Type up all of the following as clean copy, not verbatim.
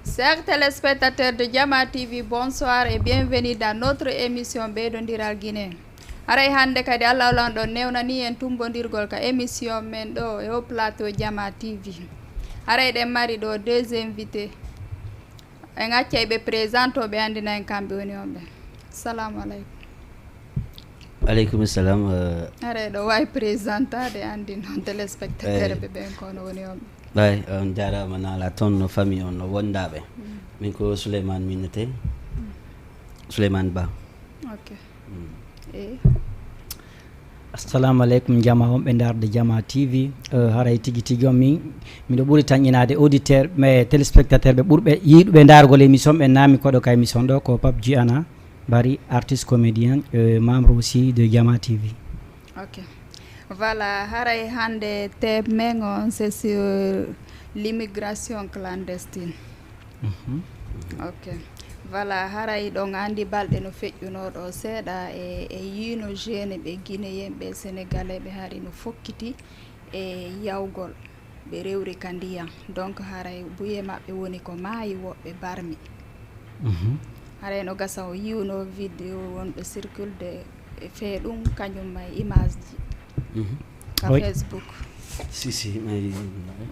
Chers téléspectateurs de Jama TV, bonsoir et bienvenue dans notre émission Ɓeydodiral Guinée. Haray hande kadi Allah lanɗo newnani en tumbodirgol ka émission men ɗo e o plateau Jama TV. Haray ɗen mari ɗo deux invités. En acca ɓe présente ɓe andina en kamɓe woni on ɓe. Assalamu aleykum. Aleykum salam. Haray ɗo wawi présentade andi noon téléspectateur ɓe ɓen kono woni on ɓe. Bay on jarama nala toon no famille on no wondaɓe. Min ko Souleymane Minete. Souleymane Ba. Ok. Assalamu aleykum jama wonɓe darde Jama TV. Haray tigui tigui on miɗo ɓuuri tañinade auditeur mais téléspectateur ɓe ɓurɓe yiiɗuɓe dargol émission ɓe nami koɗo ka émission ɗo ko Pape Djiana Bari, artiste comédien, membre aussi de Jama TV. Ok. Voilà, haray hande thème men on c'est sur l'immigration clandestine. Ok. Voilà, haray ɗon andi balɗe no feƴƴunoɗo seeɗa e yino jeune ɓe guinéen ɓe sénégalais ɓe hari no fokkiti e yawgol ɓe rewri ka ndiyam donc haray buye maɓɓe woni ko maayi woɓɓe barmi. Haray no gasa o yiwno vidéo wonɗo circulde e fee ɗum kañum may image ji ka Facebook. Si,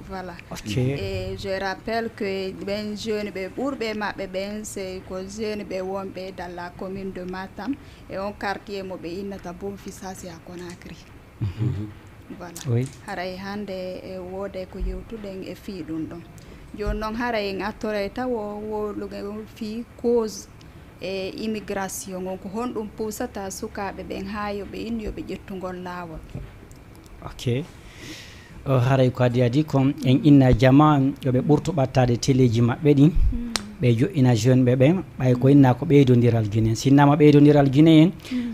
Voilà. Okay. Et je rappelle que ben jeunes be ɓurɓe maɓɓe ɓen c'est ko jeunes ɓe wonɓe dans la commune de Matam et on quartier mo ɓe innata Bonfissasi à Conakry. Voilà. Oui. Haray hande e woode ko yewtuɗen e fii ɗum ɗon. Joni noon haray en attore taw wolugo fii cause e immigration on ko honɗum pusata sukaɓe ɓen ha yoɓe inni yoɓe ƴettugol laawol. Ok. Haray ko adi kon en inna jama yoɓe ɓurtu ɓattade téléji maɓɓe ɗin ɓe joƴina jeune ɓe ɓen ɓay ko inna ko ɓeydodiral guinéen sinnama ɓeydodiral guinéen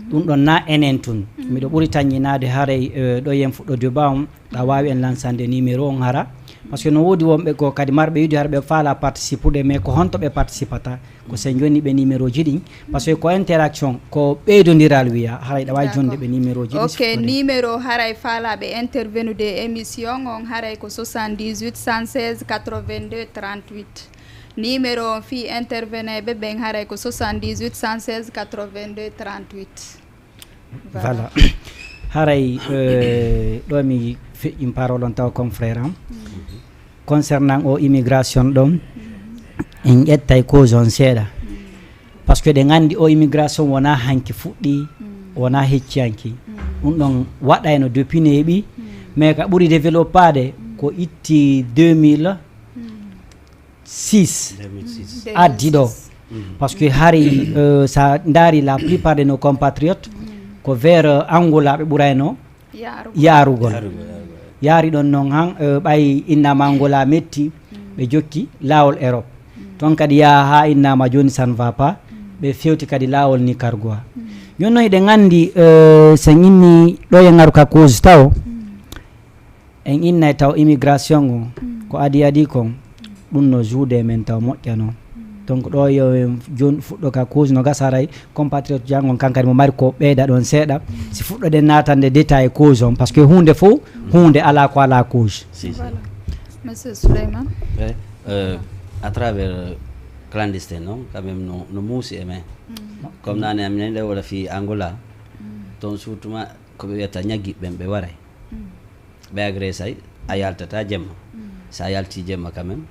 ɗum ɗon na enen tun miɗo ɓuuri tañinade haray ɗo yen fuɗɗo débat on ɗa wawi en lansande numéro on hara par ce que no woodi wonɓe ko kadi marɓe yiɗi har ɓe faala participude mais ko honto ɓe participata ko sen jonni ɓe numéro ji ɗin par ce que ko interaction ko ɓeydodiral wiya haray ɗa wawi jonde ɓe numéro ji ok numéro haray faalaɓe intervenude émission on haray ko 78 116 82 38 numéro on fi interveneɓe ɓen haray ko 78 116 82 38 voilà haray ɗo mi feƴƴim parole on taw confrère am concernant o immigration ɗon en ƴettay cause on seeɗa par ce que ɗe gandi o immigration wona hanki fuɗɗi wona hecciyanki ɗum ɗon waɗayno depuis ne heeɓi mais ka ɓuuri développade ko itti 2006 addi ɗo par ce que hari sa daari la plupart de nos compatriotes ko vers Angola ɓe ɓurayno yarugol yaari ɗon noon han ɓay innama Angola metti ɓe jokki lawol Europe toon kadi yaha ha innama joni ça ne va pas ɓe fewti kadi lawol Nicaragua joni noon eɗen gandi sen inni ɗo e garu ka cause taw en innay taw immigration o ko adi kon ɗum no juude men taw moƴƴano donc ɗo yo joni fuɗɗo ka cause no gasaray compatriote jangon kankadi mo mari ko ɓeyda ɗon seeɗa si fuɗɗoɗen natande détail cause on par ce que hunde fof hunde ala ko ala cause. Voilà. Monsieur Souleymane. À travers clandestin non quand même no muusi e men comme nane aminen ɗe waɗa fi Angola toon surtout ma koɓe wiyata ñaggiɓɓen ɓe waray ɓe agressay a yaltata jemma sa yalti jemma quand même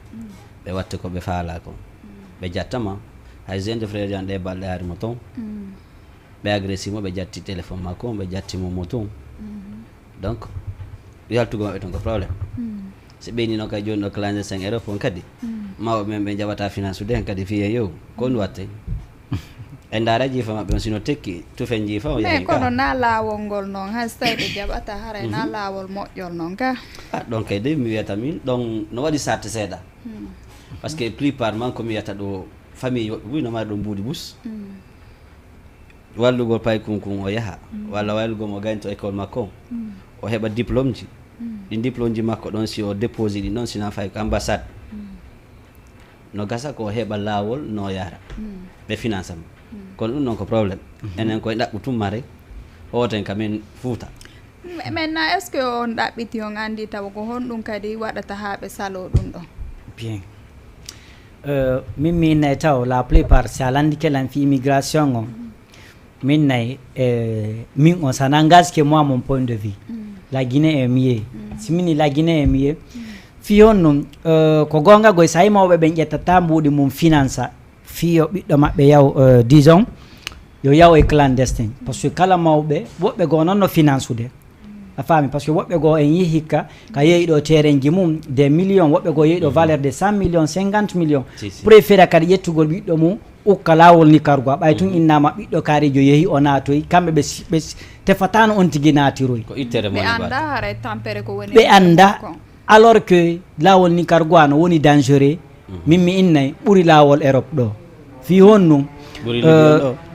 ɓe watta koɓe faala kon ɓe jattama hay jeune de frère jan ɗe balɗe harimo toon ɓe agressimo ɓe jatti téléphone makko ɓe jattimo mo toon donc yaltugo maɓɓe toon ko probléme so ɓeyni noon kay joni ɗo clandestin Europe on kadi mawɓe men ɓe jaɓata finance ude hen kadi fiye yow ko ɗum watte e ndaara jiifa maɓɓe on sino tekki tufen jiifa o mais kono na laawol ngol noon hay so tawi ɓe jaɓata haray na laawol moƴƴol noon ka ɗon kay de mi wiyata min ɗon no waɗi sarte seeɗa par ce que plupart man komi wiyata ɗo famille yoɓɓe ɓuy no mari ɗo mbuudi bus wallugol pay kunkun o yaha walla wallugol mo gayni to école makko o heɓa diplôme ji ɗin diplôme ji makko ɗon si o déposé ɗi noon sina fay ko ambassade no gasa ko heɓa laawol no yara ɓe finance am kono ɗum noon ko probléme enen koye ɗaɓɓu tummare hoten kamin Fouta maintenant est ce que on ɗaɓɓiti on andi taw ko honɗum kadi waɗata ha ɓe salo ɗum ɗon bien min mi innayi taw la plupart si a landike lan fi immigration on min nayi min on ça n'engage que moi mon point de vue la Guinée est mieux si mini la Guinée est mieux fiyon non ko gonga goy say mawbe ben ƴettata mbuudi mum finance fiyo ɓiɗɗo maɓɓe yaw disons yo yaw e clandestin parce que kala mawɓe woɓɓe goo noon no finance ude a faami parce que woɓɓe goo en yihi hikka ka yeeyi ɗo terenji mum des millions woɓɓe goo yeeyi ɗo valeur de 100 millions 50 millions préféré kadi ƴettugol ɓiɗɗo mum ukka lawol ni kargo a ɓay tun innama ɓiɗɗo kaarijo yeehi o naatoyi kamɓe ɓe tefatano on tigui naatiroy ɓe anda alors que lawol ni kargo ano woni dangereux min mi innay ɓuuri lawol Europe ɗo fi hon num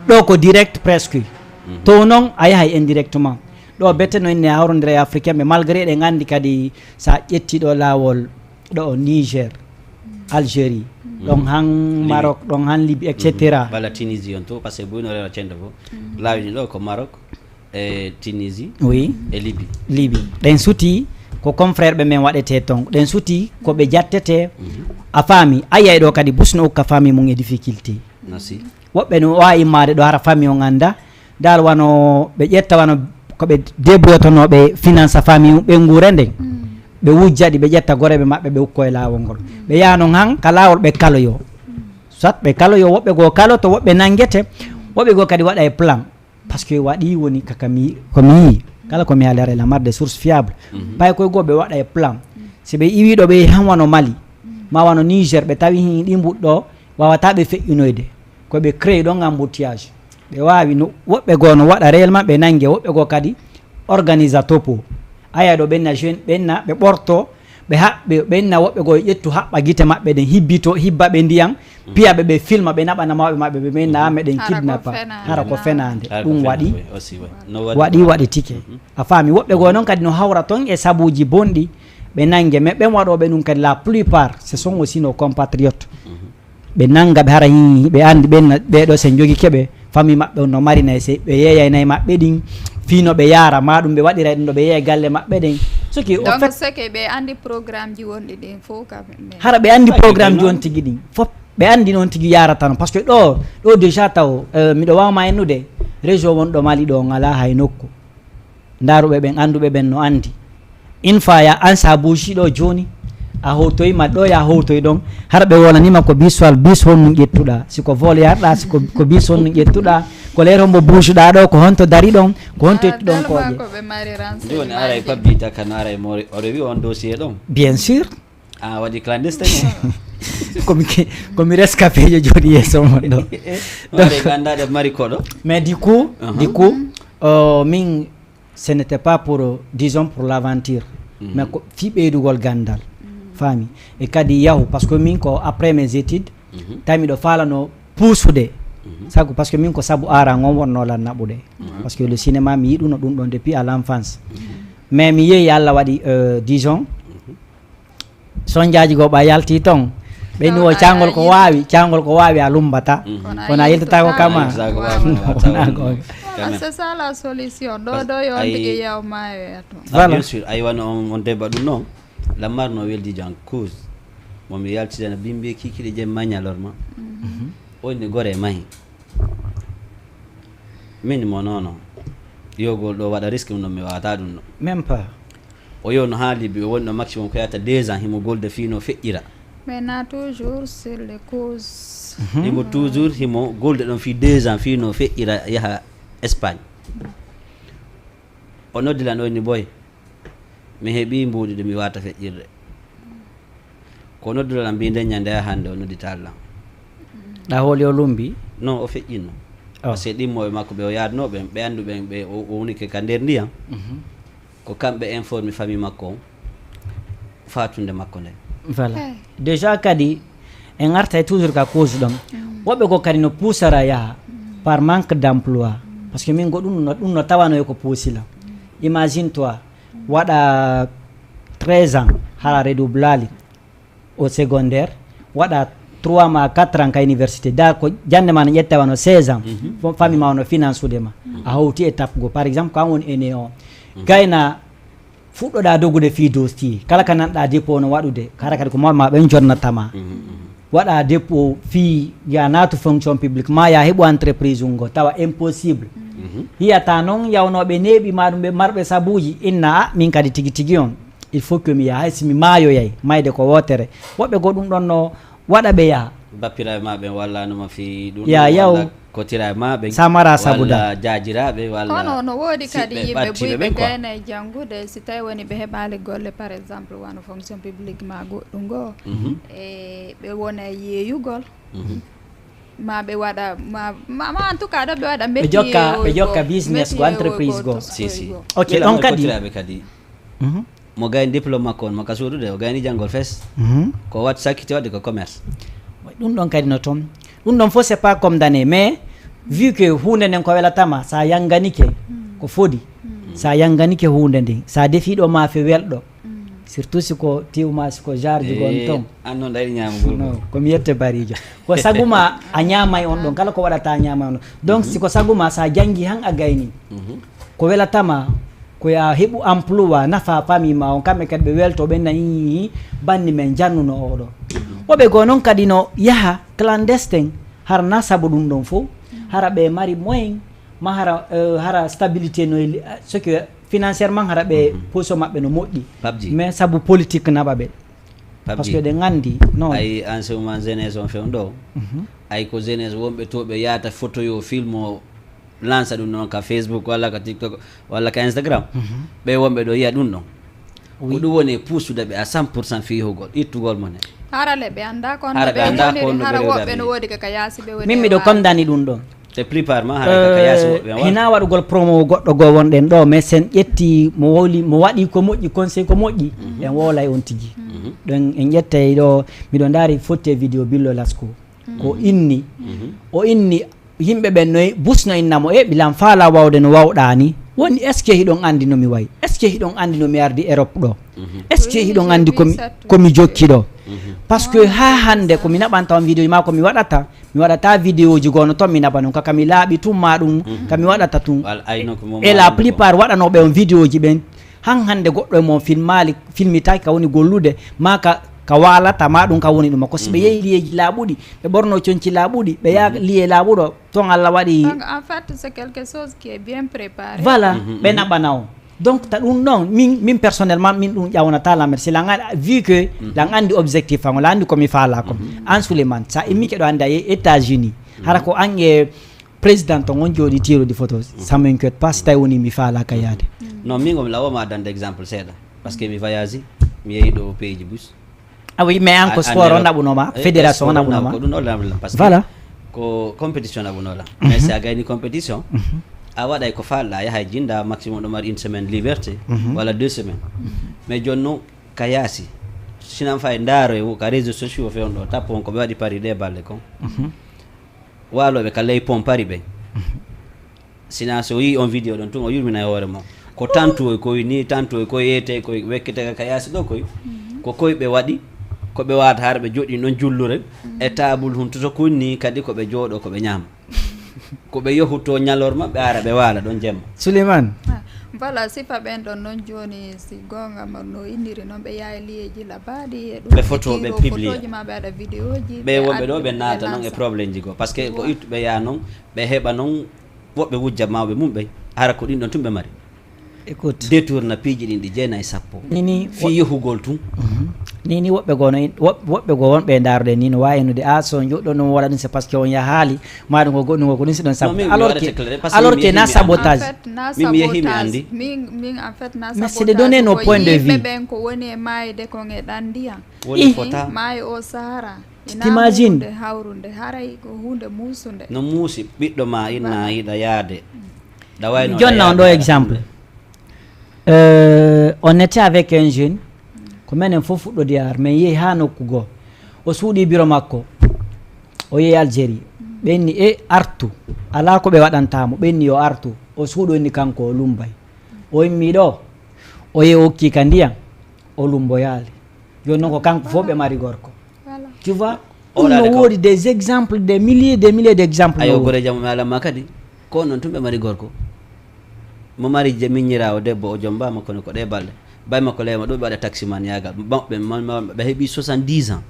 ɗo ko direct presque to noon a yahay indirectement ɗo bette no inne hawrodira e africain ɓe malgré ɗe gandi kadi sa ƴetti ɗo lawol ɗo Niger Algérie ɗon han Maroc ɗon han Libye etc walla Tunisie on to par ce que boyno rewa cende fo lawini ɗo ko Maroc e Tunisie oui e Libye ɗen suti ko confrère ɓe men waɗete ton ɗen suti ko ɓe jattete a faami a yiyay ɗo kadi busno ukka famille mum e difficulté woɓɓe no wawi immade ɗo hara famille o ganda dal wano ɓe ƴetta wano koɓe déblotonoɓe finance famille mum ɓe guure nden ɓe wujjaɗi ɓe ƴetta goreɓe maɓɓe ɓe ukko e lawol ngol ɓe yano han ka lawol ɓe kaloyo soit ɓe kaloyo woɓɓe goo kaloto woɓɓe nanguete woɓɓe goo kadi waɗa e plan par ce que waɗi woni komi yi kala komi haali ara la marde des sources fiable pay koye goo ɓe waɗa e plan si ɓe iwiɗo ɓe han wano Mali ma wano Niger ɓe tawi hi ɗi mbuɗɗo wawata ɓe feƴƴinoyde koɓe créé ɗon embouteillage ɓe wawi no woɓɓe goo no waɗa réellement ɓe nangue woɓɓe goo kadi organisa topo aya ɗo ɓenna jeune ɓenna ɓe ɓorto ɓe haɓɓe ɓenna woɓɓe goo ƴettu haɓɓa guite maɓɓe ɗen hibbito hibba ɓe ndiyam piyaɓe ɓe filma ɓe naɓana mawɓe maɓɓe ɓe menna meɗen kidnappa hara ko fenade ɗum waɗi tike a faami woɓɓe goo noon kadi no hawra toon e sabuji bonɗi ɓe nangue mais ɓen waɗoɓe ɗum kadi la plupart ce sont aussi nos compatriotes ɓe nanga ɓe hara ɓe andi ɓenna ɓeɗo sen jogui keɓe famille maɓɓe no marina se ɓe yeeyaynayyi maɓɓe ɗin fino ɓe yaara ma ɗum ɓe waɗira ɗum ɗo ɓe yeeya galle maɓɓe ɗen soki au fait seke ɓe andi programme ji wonɗi ɗin fof kam hara ɓe andi programme ji on tigui ɗin fof ɓe andi noon tigui yarata non par ce que ɗo déjà taw miɗo wawma ennude région wonɗo Mali ɗo ngala hay nokku daruɓe ɓen anduɓe ɓen no andi une fois ya an sa bouchi ɗo joni a howtoyima ɗo ya howtoy ɗon hara ɓe wonanima ko biswal bis honnum ƴettuɗa siko vol yarɗa siko bis honnum ƴettuɗa ko leer hombo buusuɗa ɗo ko honto dari ɗon ko honto ƴettu ɗon koje joni ara e pabbita kan ara e mori oɗo wi on dossier ɗon bien sûr a waɗi clandestin komi rescapé jo joni yesso mon ɗo ɗe gandaɗe mari koɗo mais du coup min ce n'était pas pour disons pour l'aventure mais ko fi ɓeydugol gandal faami e kadi yahu par ce que min ko après mes études tawi miɗo falano puusude sago par ce que min ko saabu ara gon wonnolan naɓude par ce que le cinéma mi yiɗuno ɗum ɗon depuis à l'enfance mais mi yeeyi Allah waɗi disons soñdiaji goo ɓa yalti toon ɓeyni o cangol ko wawi a lumbata kono a yeltata ko kama wona gonga c'est ça la solution ɗo yo tigui yewma voilà bien sûr ayi wano on débat ɗum noon lammar no weldi jan cause momi yaltidena bimɓe kikiɗe jem mañalorma wonni gore mahi min mo nono yogol ɗo waɗa risque mum ɗon mi wawata ɗum ɗo même pas o yo no haaliɓe o wonno maximum ko yata 2 ans himo golde fino feƴƴira mais na toujours sur les causes himo toujours himo golde ɗon fi 2 ans fino feƴƴira yaha Espagne o noddilan o ni boy mi heeɓi mbuuɗi ɗo mi wata feƴƴirde ko noddilan mbi nden ñande ha hande o noddita Allah ɗa hooli o lumbi non o feƴƴino par ce que ɗimmoɓe makko ɓe o yadnoɓe ɓe anduɓe ɓe o woni ke ka nder ndiyam ko kamɓe informe famille makko o fatunde makko nde voilà déjà kadi en arta toujours ka cause ɗon woɓɓe ko kadi no puusara yaha par manque d' emploi par ce que min go ɗum no tawanoyo ko puusila imagine toi waɗa 13 ans hara redoublali au secondaire waɗa 3 ma 4 ans ka université da ko jande ma no ƴetta wano 16 ans famille ma wono finance ude ma a hawti étape go par exemple ko an woni ene o gayna fuɗɗoɗa dogude fi dossier kala ka nanɗa dépôt no waɗude kara kadi ko mawɓe ma ɓen jonnatama waɗa dépôt fi ya naatu fonction publique ma ya heɓo entreprise ngo tawa impossible hiyata noon yawnoɓe neeɓi ma ɗum ɓe marɓe sabuji inna min kadi tigi tigi on il faut que mi yaha hay simi maayoyay mayde ko wotere woɓɓe go ɗum ɗon no waɗa ɓe yaha bappiraɓe ma ɓen wallanoma fi ɗum ya yaw kotiraɓe ma ɓen samara sabuda jajiraɓe walla no woodi kadi yimɓe ɓuyɓe gayna e janggude si tawi woni ɓe heɓali golle par exemple wano fonction publique ma goɗɗum goo e ɓe wona yeeyugol ma ɓe waɗa ma en tout cas ɗo ɓe waɗa métier ɓe jokka business go entreprise go si ok ɗon kadi kadi mo gayni diplôme makko on mo ka suudude o gayni janggol fes ko wat sakkiti wadde ko commerce ɗum ɗon kadi no toon ɗum ɗon fof c'est pas comme d'année mais vu que hunde nden ko welatama sa yanganike ko fodi sa yanganike hunde nden sa defiɗo maafe welɗo surtout siko tiwma siko jarji gon ton an noon ɗayɗi ñamugol non komi yette barijo ko saguma a ñamay on ɗon kala ko waɗata ñamay on donc siko saguma sa janggi han a gayni ko welatama koya heɓu emploi nafa famille on kamɓe kadi ɓe welto ɓe nayi banni men jannuno oɗo woɓe go noon kadi no yaha clandestin hara na saabu ɗum ɗon fof hara ɓe mari moyen ma hara stabilité no ce que financièrement hara ɓe position maɓɓe no moƴƴi mais saabu politique naɓa ɓe par ce que ɗe gandi non ay enseignement jeunesse on fewn ɗo ay ko jeunesse wonɓe to ɓe yahata photo yo film o lança ɗum noon ka Facebook walla ka TikTok walla ka Instagram ɓe wonɓe ɗo yiya ɗum ɗon ko ɗum woni puusude ɓe à 100% fihugol ittugol mon e harale ɓe anda ko hara woɓɓe no woodi kaka yaasi ɓe min miɗo condamni ɗum ɗon te plupart ma hara kaka yaasi woɓɓe hina waɗugol promo goɗɗo goo wonɗen ɗo mais sen ƴetti mo waɗi ko moƴƴi conseil ko moƴƴi en wolay on tigui ɗon en ƴettay ɗo miɗo daari fotte vidéo billo lasko ko inni o inni yimɓe ɓen noyi busno innamo e ɓilan faala wawde no wawɗa ni woni est ce que hiɗon andi nomi wayi est ce que hiɗon andi nomi ardi Europe ɗo est ce que hiɗon andi komi jokki ɗo par ce que ha hande komi naɓan tawan vidéo ma komi waɗata vidéo ji gono toon mi naɓa ɗum kaka mi laaɓi tumma ɗum kami waɗata tum et la plupart waɗanoɓe on vidéo ji ɓen han hande goɗɗo e mon filmitaki ka woni gollude ma ka walata ma ɗum ka woni ɗuma ko si ɓe yeehi liyeji laaɓuɗi ɓe ɓorno conci laaɓuɗi ɓe yaha liye laaɓuɗo toon Allah waɗi en fait c'est quelque chose qui est bien préparé voilà ɓe naɓana on donc ta ɗum ɗon min personnellement min ɗum ƴawnata lamer si lan vu que lan andi objectif an la andi komi faala kom an Souleymane sa immi keɗo andi a États-Unis hara ko an e président on on jooɗi tirodi photo ça m'inquiète pas si tawi woni mi faala ka yaade non min gomi lawoma dande exemple seeɗa par ce que mi voyage mi yeehi ɗo pays ji bus ah oui mais an ko sport on naɓunoma fédération on naɓunoma ko ɗum ɗo naɓunola par ce que voilà ko compétition naɓunola mais si a gayni compétition a waɗay ko falɗa yahay jinda maximum ɗo mari une semaine liberté walla 2 semaines mais joni noon ka yaasi sinan fay ndaaro e ka réseaux sociaux fewn ɗo tappo on ko ɓe waɗi pari ɗe balɗe kon waloɓe ka ley pont pari ɓen sinan so yi on vidéo ɗon tun o yurmina e hoore mum ko tantoy koye ni tantoy koye yeyete koye wekkete ka yaasi ɗo koye ko koye ɓe waɗi ko ɓe wata har ɓe joɗi ɗon jullure e table hun toto kunni kadi ko ɓe jooɗo ko ɓe ñaama ko ɓe yohuto ñalorma ɓe ara ɓe waala ɗon jemma Souleymane voilà sifa ɓen ɗon noon joni si gonga no inniri noon ɓe yaha liyeji labaɗi e ɗum ɓe photo ɓe publie ma ɓe aɗa vidéo ji ɓe wonɓe ɗo ɓe naata noon e probléme ji go par ce que ko ittuɓe yaha noon ɓe heɓa noon woɓɓe wujja mawɓe mum ɓe hara ko ɗin ɗon tun ɓe mari écoute détourna piiji ɗin ɗi 9-10 nini fi yehugol tun nini woɓɓe goo woɓɓe goo wonɓe daaroɗe ni no wawi enude a so joɗɗo noon waɗa ɗum c'est parce que on yahaali maɗum ko goɗɗum ko ɗum si ɗon sabu alors que na sabotage min mi yeehi mi andi min en fait na mais c'est de donner nos points de vue ɓen ko woni e mayde kon e ɗan ndiyam woni fota maayi o sahara t'imagine hawrude haray ko hunde muusude no muusi ɓiɗɗo ma inna yiɗa yaade ɗa wayno jonna on ɗo exemple on était avec un jeune ko menen fof fuɗɗode yahar mais yeehi ha nokku goo o suuɗi bureau makko o yeehi Algérie ɓenni e artu ala ko ɓe waɗantamo ɓenni yo artu o suuɗoyni kanko o lumbay o immi ɗo o yeehi o hokki ka ndiyam o lumboyali joni noon ko kanko fof ɓe mari gorko tu vois ɗum no woodi des exemples des milliers d' exemples ayo gore jamu mi alamma kadi ko noon tun ɓe mari gorko mo mari miññirawo debbo o joom mbama kono ko ɗe balɗe bay makko leyma ɗo ɓe waɗa taxi man yagal ɓe heeɓi 70 ans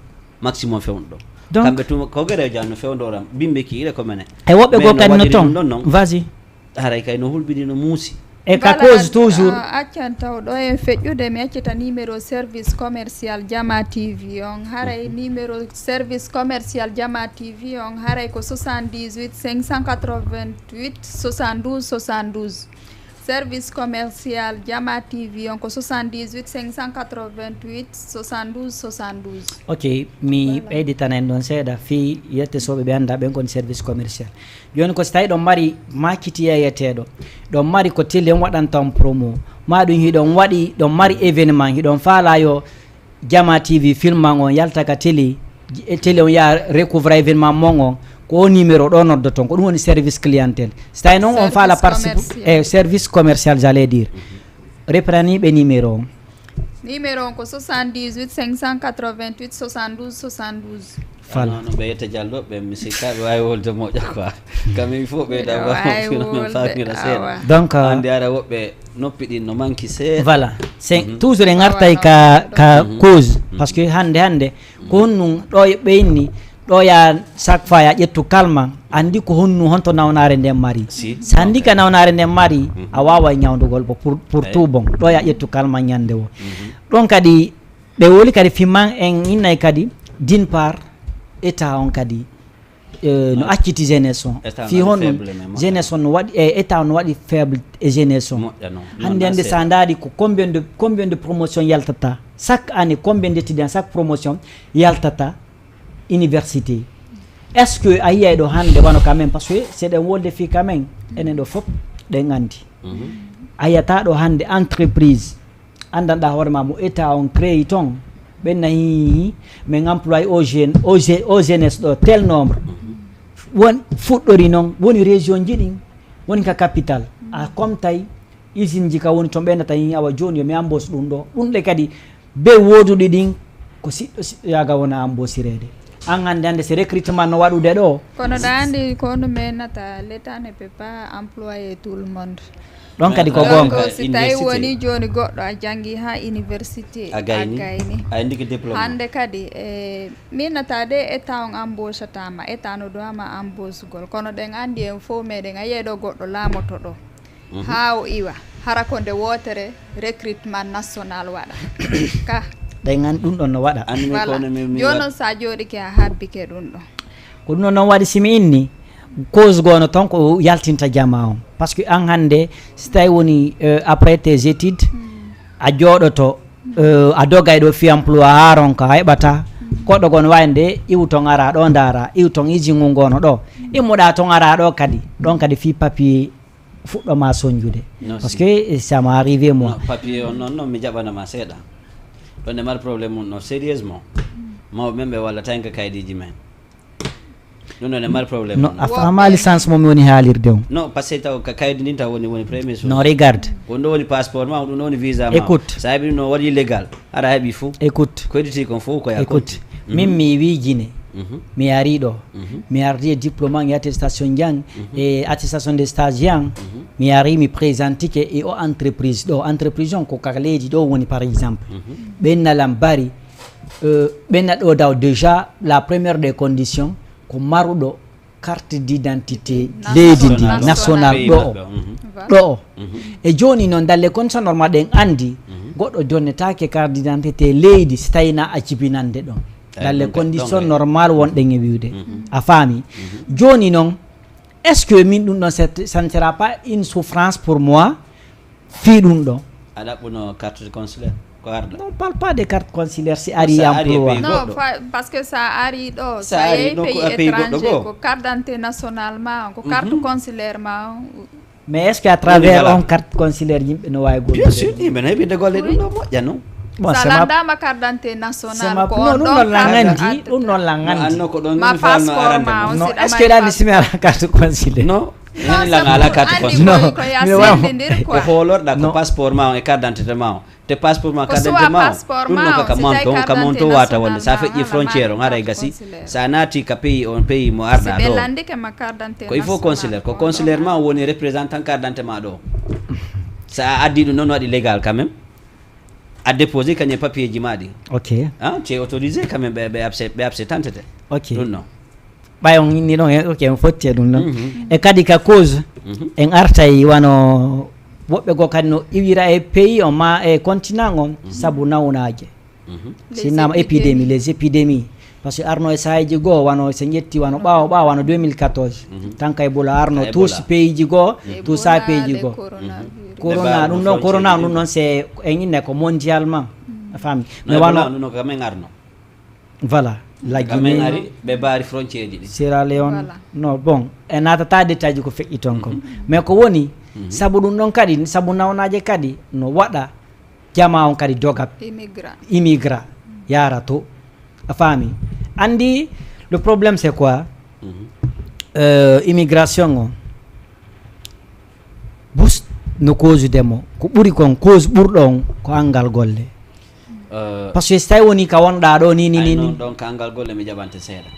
maximum fewno ɗo Donc kambe tuma ko gere janno fewdoram bimbe ki ile ko mene e wobbe go kadi no ton vas-y haray kay no hulbidi no muusi e ka cause toujours accan taw ɗo e feƴƴude mi accita numéro service commercial Jama TV on haray numéro service commercial Jama TV on haray ko 78 588 72 72 service commercial Jama TV on ko 78 588 72 72 ok mi ɓeyditan en ɗon seeɗa fi yettesoɓe ɓe annda ɓen kon service commercial joni ko so tawi ɗon mari makiti yeyeteɗo ɗon mari ko télé waɗantan promo ma ɗum hiɗon waɗi ɗon mari événement hiɗon faala yo Jama TV filman on yalta ka télé on ya recouvre événement mon on ko numéro ɗo noddo ton ko ɗum woni service clientèle so tawi noon on faala participe service commercial j'allais dire repreniɓe numéro on numéro on ko 78 588 72 72 fala no ɓe yetta diallo ɓe misikaɓe wawi wolde moƴƴa quoi kam il faut ɓeyda wamen famira seeɗa donc ande ara woɓɓe noppi ɗin no manque seeɗa voilà c'est toujours en gartay ka cause parce que hande ko honnum ɗo ɓeyni ɗo ya chaque fois ya ƴettu kalma andi ko honnu honto nawnare nden mari so andi ka nawnare nden mari a wawa ñawdugol bo pour tout bon ɗo ya ƴettu kalma ñande o ɗon kadi ɓe woli kadi fiman en innay kadi d'une part état on kadi no acciti jeunesse on fi honno jeunesse on no waɗi état no waɗi faible e jeunesse on hande sa ndaari ko combien de promotion yaltata chaque année combien d'étudiants chaque promotion yaltata université est-ce que a yiyay ɗo hande wano quand même parce que seɗen wolde fi quand même enen ɗo fof ɗen andi a yiyata ɗo hande entreprise andanɗa hoorema mo état on créé ton ɓen nahi min employé au jeunesse ɗo tel nombre won fuɗɗori noon woni région ji ɗin woni ka capital a comme tay usine ji ka woni toon ɓennata hi awa joni yomi embauche ɗum ɗo ɗum ɗe kadi be woduɗi ɗin ko siɗɗo yaga wona embauchirede an hande c'est recrutement no waɗude ɗo kono ɗa andi ko no menata l'état ne peut pas employer tout le monde ɗon kadi ko gonga si tawi woni joni goɗɗo a janggi ha université a gayni a indi ko diplôme hande kadi minata de état on embauche tama état no doama embauche gol kono ɗen andi en fof meɗen a yeeɗo goɗɗo laamoto ɗo ha o iwa hara ko nde wotere recrutement national waɗa ka ɗen an ɗum ɗon no waɗa jonon sa jooɗike a habbike ɗum ɗon ko ɗum ɗon noon waɗi simi inni cause gono ton ko yaltinta jama on par ce que an hande so tawi woni après tes études a jooɗoto a dogay ɗo fi emploi haron ko a heɓata goɗɗo gon wawi nde iwu ton ara ɗo dara iwu ton usine ngono ɗo immoɗa ton ara ɗo kadi ɗon kadi fi papier fuɗɗoma soñjude par ce que ça m'est arrivé moi papier on noon mi jaɓanama seeɗa ɗon e mari probléme mum no sérieusement mawɓe men ɓe walla tan ka kaydiji men ɗum ɗon e mari probléme non a fama licence momi woni haalirde on non par ce que taw ka kaydi ndin taw woni premier chose non regarde ko ɗum ɗo woni passeport ma ɗum ɗo woni visa ma écoute sa heeɓi no waɗi légal aɗa heeɓi fou écoute ko hedditi kon fof ko écoute min mi wiijine mi ari ɗo mi ardi e diplôme e attestation jang e attestation de stage jang mi ari mi présentike e o entreprise ɗo entreprise on ko kaka leydi ɗo woni par exemple ɓennalam bari ɓenna ɗo daw déjà la première des conditions ko maruɗo carte d'identité leydi ndi national ɗo o e joni noon dalle condition normal ɗen andi goɗɗo jonnetake carte d'identité leydi so tawina a jibinande ɗon dans les conditions normales wonɗen e wiwde a faami joni noon est ce que min ɗum ɗon ça ne sera pas une souffrance pour moi fi ɗum ɗo a ɗaɓɓuno carte consulaire ko arɗa non parle pas de carte consulaire si ari emploi non parce que ça ari ɗo sa yeehi pays étranger ko carte d'identité national ma ko carte consulaire ma mais est ce que à travers on carte consulaire yimɓe no wawi gollude bien sûr yimɓe no heeɓide golle ɗum ɗo moƴƴa non bon salandama carte d'identité national ko ɗum ɗon langandi ɗum ɗon langandi anno ko ɗon ma passeport ma non est ce que ɗani simi ala carte consulaire non yani langa ala carte consulaire ko ya sendidir quoi ko holorɗa ko passeport ma e carte d'identité ma o te passeport ma carte d'identité ma ɗum ɗon kaka monto ka monto wata wonde sa feƴƴi frontiére on haray gasi sa naati ka pays on pays mo arɗa ɗo ko il faut consulaire ko consulaire ma woni représentant carte d'identité ma ɗo sa addi ɗum noon waɗi légal quand même a déposé kañum papier ji maɗi ok tu es autorisé quand même ɓe absetante te ok ɗum non ɓayon ni ɗon ok en fotti e ɗum noon e kadi ka cause en artay wano woɓɓe goo kadi no iwira e pays on ma e continent on saabu nawnaje sinnama épidémie les épidémies par ce que arno e sahaji goo wano so ƴetti wano ɓawa wano 2014 tan ka Ebola arno tous pays ji goo tous sa pays ji goo corona ɗum ɗon corona ɗum ɗon c'est en inne ko mondialement a faami mais wano kamen arno voilà la Guinée ari ɓe baari frontiére ji ɗi Sierra Leone non bon e natata détail ji ko feƴƴi toon ko mais ko woni sabu ɗum ɗon kadi sabu nawnaje kadi no waɗa jama on kadi doga immigrant yara to a faami andi le problème c'est quoi immigration o bus no cause demo ko ɓuri kon cause ɓurɗo on ko angal golle par ce que so tawi woni ka wonɗa ɗo ni ɗon ka angal golle mi jaɓante seeɗa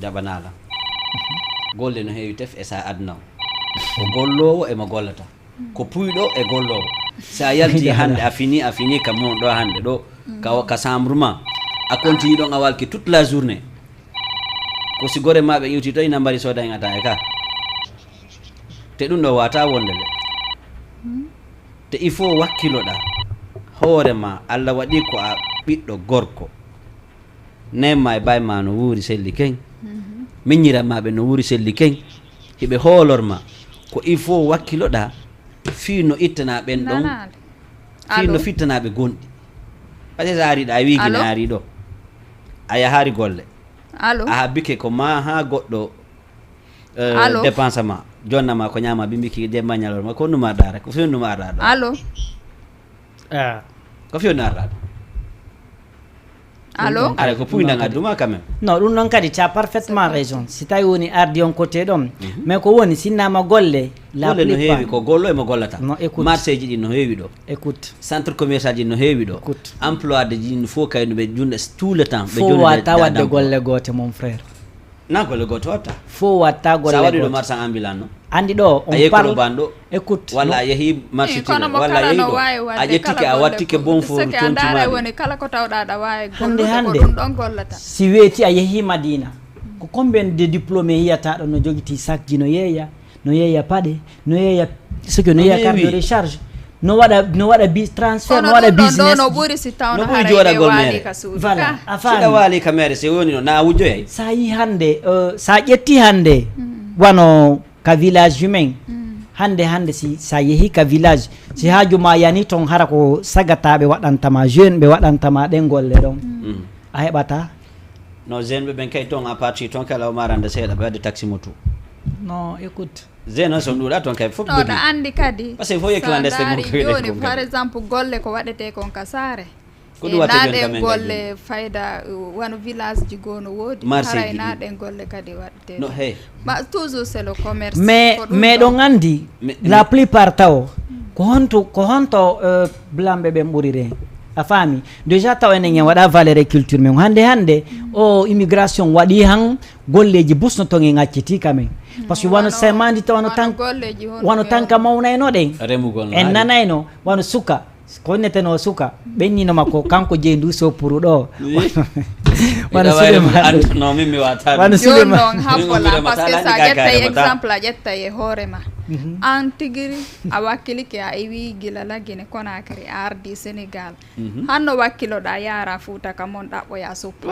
jaɓanala golle no heewi tef e sa adna o gollowo emo gollata ko puyɗo e gollowo sa yalti hande a fini ka mon ɗo hande ɗo ka chambre ma a continue ɗon a walki toute la journée ko si gore maɓe iwti to ina mbari soda en ata e ka te ɗum ɗo wata wonde le te il faut wakkiloɗa hoorema Allah waɗi ko a ɓiɗɗo gorko nemma e bayma no wuuri selli ken miññiramaɓe no wuuri selli ken hiɓe hoolorma ko il faut wakkiloɗa fi no ittana ɓen ɗon fi no fittanaɓe gonɗi par ce que sa ariɗa a wigine ari ɗo a yahari golle a habbike ko ma ha goɗɗo dépense ma jonnama ko ñama bimbiki demba ñalorma ko numa ɗa rek ko fiw numa arɗa ɗo allo ko fiw no arɗa ɗo allo ara ko puyɗan adduma quand même non ɗum noon kadi tu as parfaitement raison si tawi woni ardi on côté ɗon mais ko woni sinnama golle golle no heewi ko gollo emo gollata marché ji ɗi no heewi ɗo écoute centre commercial ji no heewi ɗo emploi de ji fof kayno ɓe junɗe tout le temps ɓe fo watta wadde golle goote mon frère na golle goote watta fo watta golle sa waɗi ɗo marchand ambulant no andi ɗo on parle banɗo écoute walla a yeehi marché walla a yeehi ɗo a ƴettike a wattike bon fo tontimaɗi woni kala ko tawɗa ɗa wawi hande ɗum ɗon gollata si weeti a yeehi Madina ko combien de diplômé yiyataɗo no jogiti sac ji no yeeya paɗe no yeeya ce que no yeeya carte de recharge no waɗa transfert no waɗa business no ɓuri si tawno ɓuri joɗagol mere voilà a faamiɗa waali ka mere so woni no na wujjoyay sa yi hande sa ƴetti hande wano ka village humain hande si sa yeehi ka village si haaju ma yani ton hara ko sagataɓe waɗantama jeune ɓe waɗantama ɗen golle ɗon a heɓata no jeune ɓe ɓen kay ton à partir ton kala o marande seeɗa ɓe wadde taxi moto non écoute jeune son ɗuɗa ton kay fof ɗoɗa andi kadi par ce que faut ye clandestin mo joni par exemple golle ko waɗete kon ka saare ko ɗum watte joni naɗen golle fayda wano village ji goo no woodi haray naɗen golle kadi waɗete no hey toujours c'est le commerce mais ɗon andi la plupart taw ko honto blamɓe ɓen ɓuri ren a faami déjà taw enen en waɗa valeur culture men hande o immigration waɗi han golleji busno ton en acciti kamen par ce que wano semandi taw wano tanka mawnayno ɗen en nanayno wano suka ko neteno suka ɓennino makko kanko jeyi ndu so pour ɗo wano Souleymane happola par ce que sa ƴettay exemple a ƴettay e hoorema an tigiri a wakkilike a iwi gila laggine Conakry a ardi Sénégal hanno wakkiloɗa yara Fouta ka mon ɗaɓɓoya soppu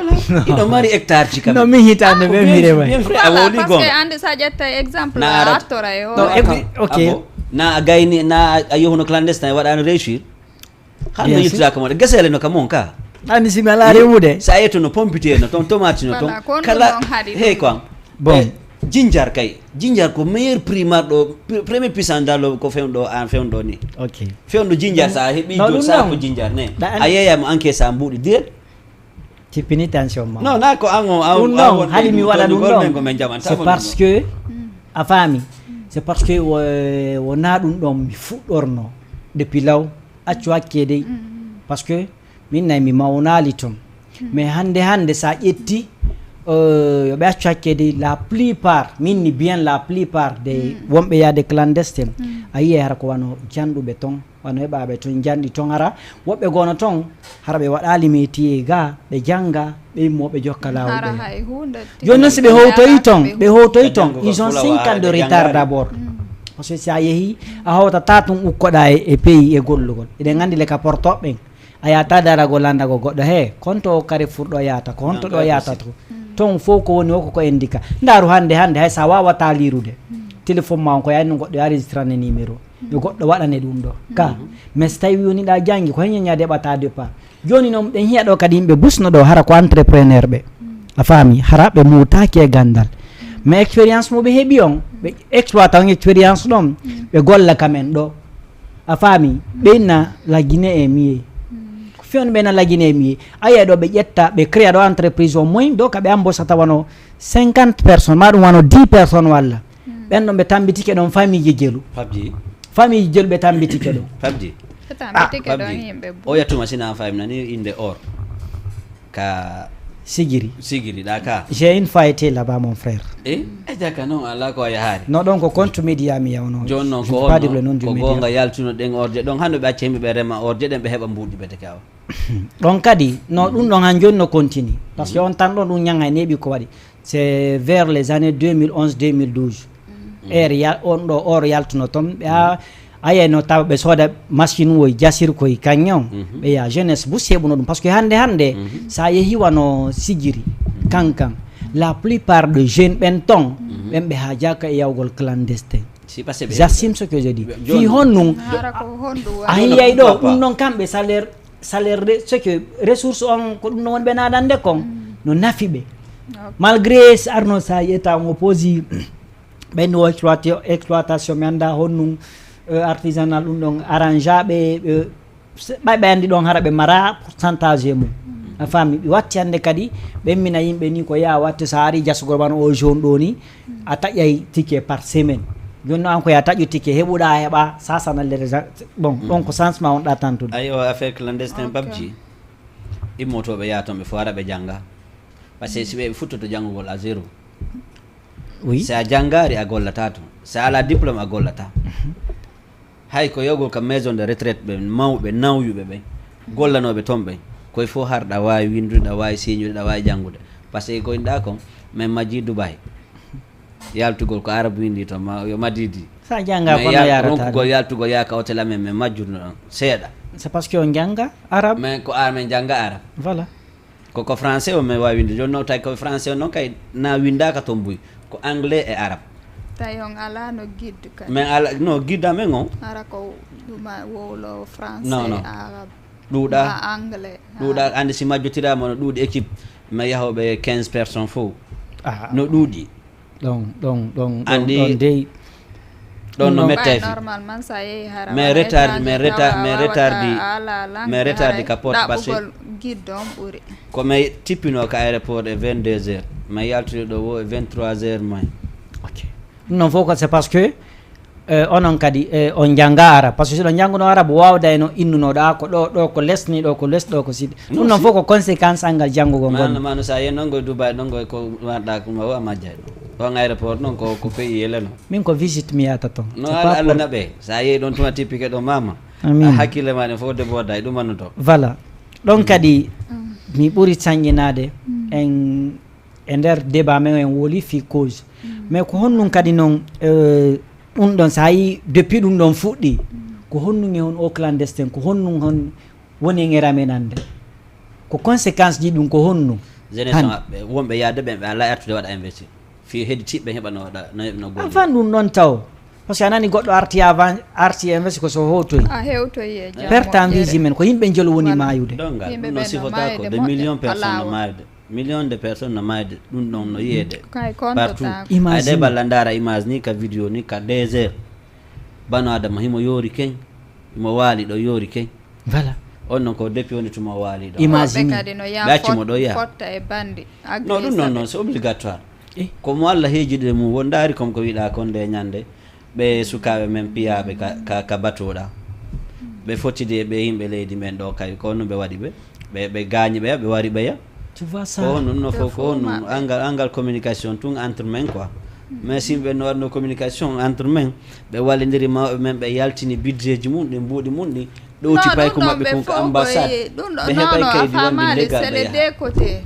iɗo mari hectare ci kam no mi hitande ɓe mirema par ce que andi sa ƴettay exemple a artora e hoore ok na a gayni na a yehuno clandestin e waɗano réussir hande yittaka moɗe gasele no kam on ka andi simi ala remude sa yetto no pompiteer no toon tomate no toon kala hey quoi bon jinjar ko meilleur prix marɗo premier puissance dalo ko fewɗo an fewɗo ni ok fewɗo jinjar sa heeɓi jo sa ko jinjar ne a yeyamo encaisse a mbuuɗi direct cippini tension ma non na ko non haali mi waɗa ɗum ɗon ko men jamanta c'est parce que a faami c'est parce que wona ɗum ɗon mi fuɗɗorno depuis law accu hakkede parce que min nayi mi mawnali toon mais hande sa ƴetti yoɓe accu hakkede la plupart minni bien la plupart des wonɓe yaade clandestin a yiye hara ko wano janɗuɓe toon wano heɓaɓe ton janɗi ton ara woɓɓe gono ton hara ɓe waɗali métier ga ɓe janga ɓe immoɓe jokka lawol joni noon si ɓe howtoyi ton ils ont 5 ans de retard d'abord par ce que sa yeehi a hawtata tun ukkoɗa e pays e gollugol eɗen gandi le ka portoɓɓen a yata darago landago goɗɗo he konto kare furɗo yata ko honto ɗo yata to ton fof ko woni o koko endika ndaru hande hay sa wawata lirude téléphone ma on ko yani goɗɗo enregistrane numéro yo goɗɗo waɗane ɗum ɗo ka mais so tawi woniɗa janggi ko heññañade heɓata de pas joni noon ɗen hiya ɗo kadi yimɓe busno ɗo hara ko entrepreneur ɓe a faami hara ɓe mutaki e gandal mais expérience mo ɓe heeɓi on ɓe exploita on expérience ɗon ɓe golla kamen ɗo a faami ɓeyna la Guinée e miye fion ɓena la Guinée e miye aya ɗo ɓe ƴetta ɓe créa ɗo entreprise au moins do kaɓe embauchata wano 50 personnes ma ɗum wano 10 personnes walla ɓen ɗon ɓe tambitike ɗon famille ji jelu famille ji jelu ɓe tambitike ɗon Fabji o yattuma sina famnani inde or ka Sigiri ɗaka j'ai une fois été là-bas mon frère jaka noon ala ko yahaari non ɗon ko compte média mi yawno joni noon ko gonga yaltuno ɗen orje ɗon hande ɓe acca yimɓe ɓe rema orje ɗen ɓe heɓa mbuuɗi ɓe tekawa ɗon kadi no ɗum ɗon han joni no continue par ce que on tan ɗon ɗum ñanga e neeɓi ko waɗi c'est vers les années 2011 2012 on ɗo or yaltuno toon ɓe aya no tawa ɓe sooda machine woy jasir koye kañon ɓe ya jeunesse bu seeɓuno ɗum par ce que hande sa yeehi wano Sigiri kankan la plupart de jeunes ɓen ton ɓen ɓe ha jaka e yawgol clandestin j'assume ce que je dis fi honnum a yiyay ɗo ɗum ɗon kamɓe salaire de ce que ressource on ko ɗum ɗon woni ɓe naɗande kon no nafi ɓe malgré arno sa yiyata on opposi ɓen o exploitation mi anda honnum artisanal ɗum ɗon arrangeaɓe ɓe andi ɗon hara ɓe mara pourcentage e mum a faami ɓe watti hande kadi ɓemmina yimɓe ni ko yaa watte sa ari jasugol man o jaune ɗo ni a taƴƴay ticket par semaine joni an ko ya taƴƴo ticket heɓuɗa heɓa sasanallere bon ɗon ko changement on ɗa tantude ayi o affaire clandestin babji immotoɓe yaa toon ɓe fo ara ɓe jangga par ce que si ɓe futtoto janggugol à zéro oui sa janggari a gollata to sa ala diplôme a gollata hay ko yogol ka maison de retraite ɓe mawɓe nawyuɓe ɓe gollanoɓe toon ɓe koye fof har ɗa wawi windude ɗa wawi signude ɗa wawi janggude par ce que koyɗa kon min majji Dubai yaltugol ko arabe windi to yo madidi sa janga kono yarata ronkugol yaltugol yaka hotel amen min majjurno ɗon seeɗa c'est parce que on janga arabe mais ko min janga arabe voilà koko français o min wawi winde joni noon tawi ko français o noon kay na windaka toon mbuy ko anglais e arabe tawi on ala no guide kadi min ala no guide amen on ara ko ɗuma wowlo français non arabe ɗuuɗa anglais ɗuuɗa andi si majjotirama no ɗuuɗi équipe mi yahoɓe 15 personnes fof no ɗuuɗi ɗon andi dey ɗon no metta fi normalement sa yehi hara mais retardi ka porte parce que guide on ɓuuri komi tippino ka aéroport e 22 heures mi yaltude ɗo wo e 23 heures moins ok ɗum noon fof ko c'est parce que onon kadi on janga arabe par ce que siɗo jangguno arabe wawda eno innunoɗa ko ɗo ko lesni ɗo ko les ɗo ko siɗi ɗum noon fof ko conséquence angal janggugol ngol mano sa yen noon goye Dubai ɗon goye ko wanɗa kuma o a majjay ɗo on aéroport noon ko pays yeleno min ko visite mi yata toon no Allah naɓe sa yeehi ɗon tuma tippike ɗo mama a hakkille ma ɗen fof deboda e ɗumano to voilà ɗon kadi mi ɓuuri sañƴinade en e nder débat men en woli fi cause mais ko honnum kadi noon ɗum ɗon sa yi depuis ɗum ɗon fuɗɗi ko honnum e hon o clandestin ko honnum hon woni e ramen ande ko conséquence ji ɗum ko honnum jeunesse maɓɓe wonɓe yaade ɓen ɓe ala artude waɗa investi fi heddi tiɓɓe heɓa no goɗɗo enfin ɗum ɗon taw par ce que a nani goɗɗo arti investi ko so hewtoyi perte en visi men ko yimɓe jelo woni mayude ɗongal ɗum no sifota ko de millions personnes no mayde millions de personnes no mayde ɗum ɗon no yiyede partout ayde balla ndara image ni ka vidéo ni ka 2 heures bano adama himo yoori ken imo waali ɗo yoori ken voilà on noon ko depuis woni tuma waali ɗo imagine gaccimo ɗo yaa non ɗum noon noon c'est obligatoire komo Allah heejiɗe mum won daari comme ko wiɗa kon nde ñande ɓe sukaɓe men piyaɓe ka batoɗa ɓe fottidi e ɓe yimɓe leydi men ɗo kay ko honno ɓe waɗi ɓe gaañi ɓeya ɓe wari ɓeya tu vois ça ko honno ɗum no fof ko honno angal communication tun entre men quoi mais simɓe no waɗno communication entre men ɓe wallidiri mawɓe men ɓe yaltini budget ji mum ɗi mbuuɗi mum ɗi ɗowti pay ko maɓɓe kon ko ambassade ɓe heɓay kaydi wonde légal ɓe yaha côté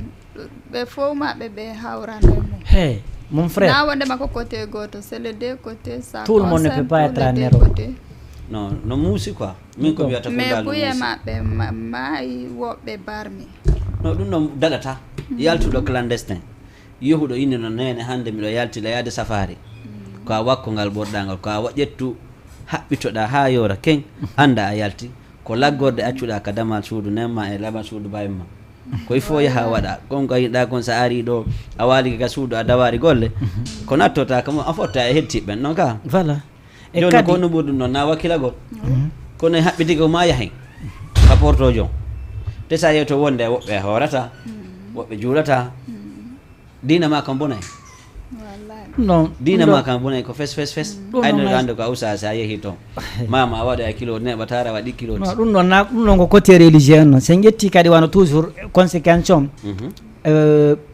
ɓe fof maɓɓe ɓe hawrande mum hey mon frère na wondema ko côté goto c'est les deux côtés ça tout le monde ne peut pas être en Europe non no muusi quoi min ko wiyata ko mais ɓuye maɓɓe maayi woɓɓe barmi no ɗum ɗo daɗata yaltuɗo clandestin yehuɗo inni no nene hande miɗo yaltila yaade safari ko a wakkongal ɓorɗangal ko a ƴettu haɓɓitoɗa ha yora ken anda a yalti ko laggorde accuɗa ka damal suudu nemma e laɓal suudu bayma koye fo yaha waɗa kon ko yiɗa kon sa ari ɗo a waaliki ka suudu a dawari golle ko nattota kamo a fotta e hettiɓen non ka voilà e joni ko no ɓurɗum noon na wakkilagol kono e haɓɓitiki ko ma yahen ka porto jon te sa yewto wonde e woɓɓe hoorata woɓɓe juulata dina ma kam bonay non dina ma kam bonay ko fes ayno ande ko awsa sa yehi toon mama a waɗa kilo neɓa tara waɗi kilo non ɗum ɗon na ɗum ɗon ko côté religieux non sen ƴetti kadi wano toujours conséquence on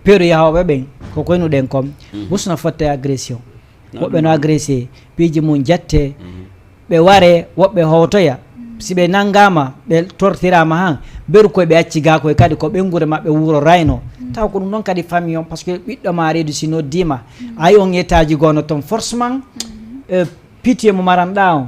peero yahoɓe ɓen ko koynuɗen kom wusno fotte agression woɓɓe no agressé piiji mum jatte ɓe ware woɓɓe howtoya si ɓe nanggama ɓe tortirama han beru koye ɓe acci ga koye kadi ko ɓengure maɓɓe wuro rayno taw ko ɗum ɗon kadi famille on par ce que ɓiɗɗo ma reedu si noddima ayi on état ji gono toon forcément pitié mo maranɗa on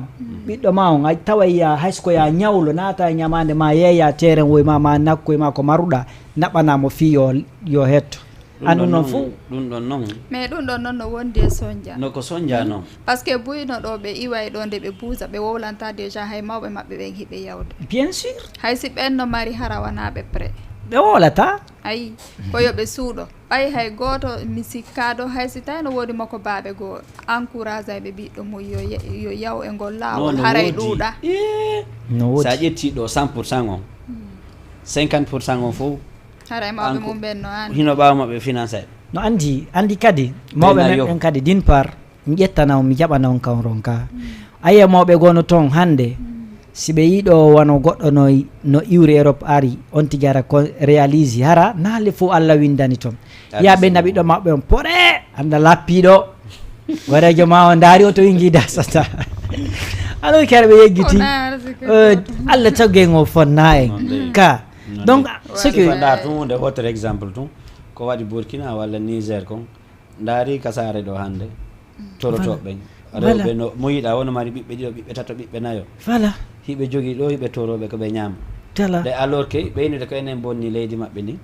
ɓiɗɗo ma on a tawaya haysko ya ñawlo naata e ñamade ma yeeya terrain woyma ma nakkoye ma ko maruɗa naɓanamo fi yo hetto an ɗum noon fo ɗum ɗon noon mais ɗum ɗon noon no wondi e sondia no ko sondia noon par ce que buyno ɗo ɓe iway ɗo nde ɓe buusa ɓe wowlanta déjà hay mawɓe maɓɓe ɓen hiɓe yawde bien sûr hay si ɓen no mari hara wanaɓe prêt ɓe wowlata ayi ko yoɓe suuɗo ɓay hay goto mi sikkaɗo hay si tawi no woodi makko baaɓe goo encourage ayɓe ɓiɗɗo mum yo yaw e ngol laawol haray ɗuuɗa no sa ƴetti ɗo 100% on 50% on fof haray mawɓe mum ɓen no an hino ɓawa maɓe financé no andi kadi mawɓe men ɓen kadi d'une part mi ƴettana on mi jaɓana on kan ron ka ayiya mawɓe gono toon hande si ɓe yiiɗo wano goɗɗo no iwri Europe ari on tigi ara réalise hara naale fof Allah windani toon ya ɓe naɓiɗo maɓɓe on poɗe anda lappiɗo warejo ma o daari o to wingi dasata alors kere ɓe yeggiti Allah taggen o fonna en ka donc ce que faɗa tun nde autre exemple tun ko waɗi Burkina walla Niger kon daari kasare ɗo hande torotoɓe rewɓe no mo yiɗa wono mari ɓiɓɓe ɗiɗo ɓiɓɓe tato ɓiɓɓe nayo voilà hiɓe jogui ɗo hiɓe toroɓe ko ɓe ñaama tala alors que ɓeynide ko enen bonni leydi maɓɓe ni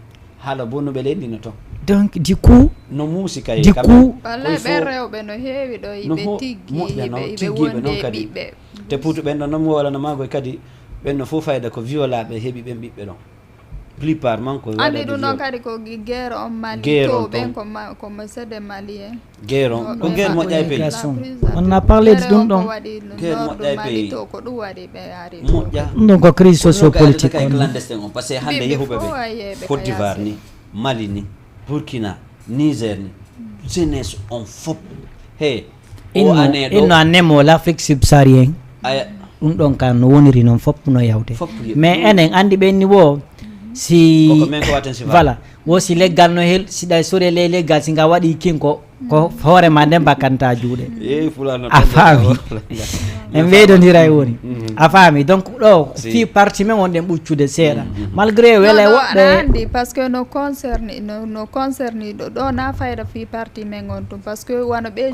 haala bonnuɓe leydi no toon donc du coup no muusi kay du coup wallay ɓen rewɓe no heewi ɗo yiɓe tiggi wonde ɓiɓɓe te puutu ɓen ɗo noon mo walano magoy kadi ɓen no fof fayda ko violaɓe heeɓi ɓen ɓiɓɓe ɗon plupart man ko andi ɗum ɗon kadi ko guerre on Mali to ɓen komo sede malien guerre on ko guerre moƴƴa e pays on a parlé de ɗum ɗon guerre moƴƴa e pays to ko ɗum waɗi ɓe ari moƴƴa ɗum ɗon ko crise sociopolitique on clandestin on par ce que hande yehuɓe ɓe Côte d'Ivoire ni Mali ni Burkina Niger ni jeunesse on fop he o année ɗo inno annemo l'Afrique subsaharienne ɗum ɗon kan no woniri noon fop no yawde mais enen andi ɓenni wo si voilà wo si leggal no hel siɗa sore le leggal si nga waɗi kinko ko hoorema nden bakkanta juuɗe a faami en weydodira e woni a faami donc ɗo fi partie men wonɗen ɓuccude seeɗa malgré wele woɓɓe andi par ce que no concerni ɗo na fayda fi partie men on tum par ce que wano ɓe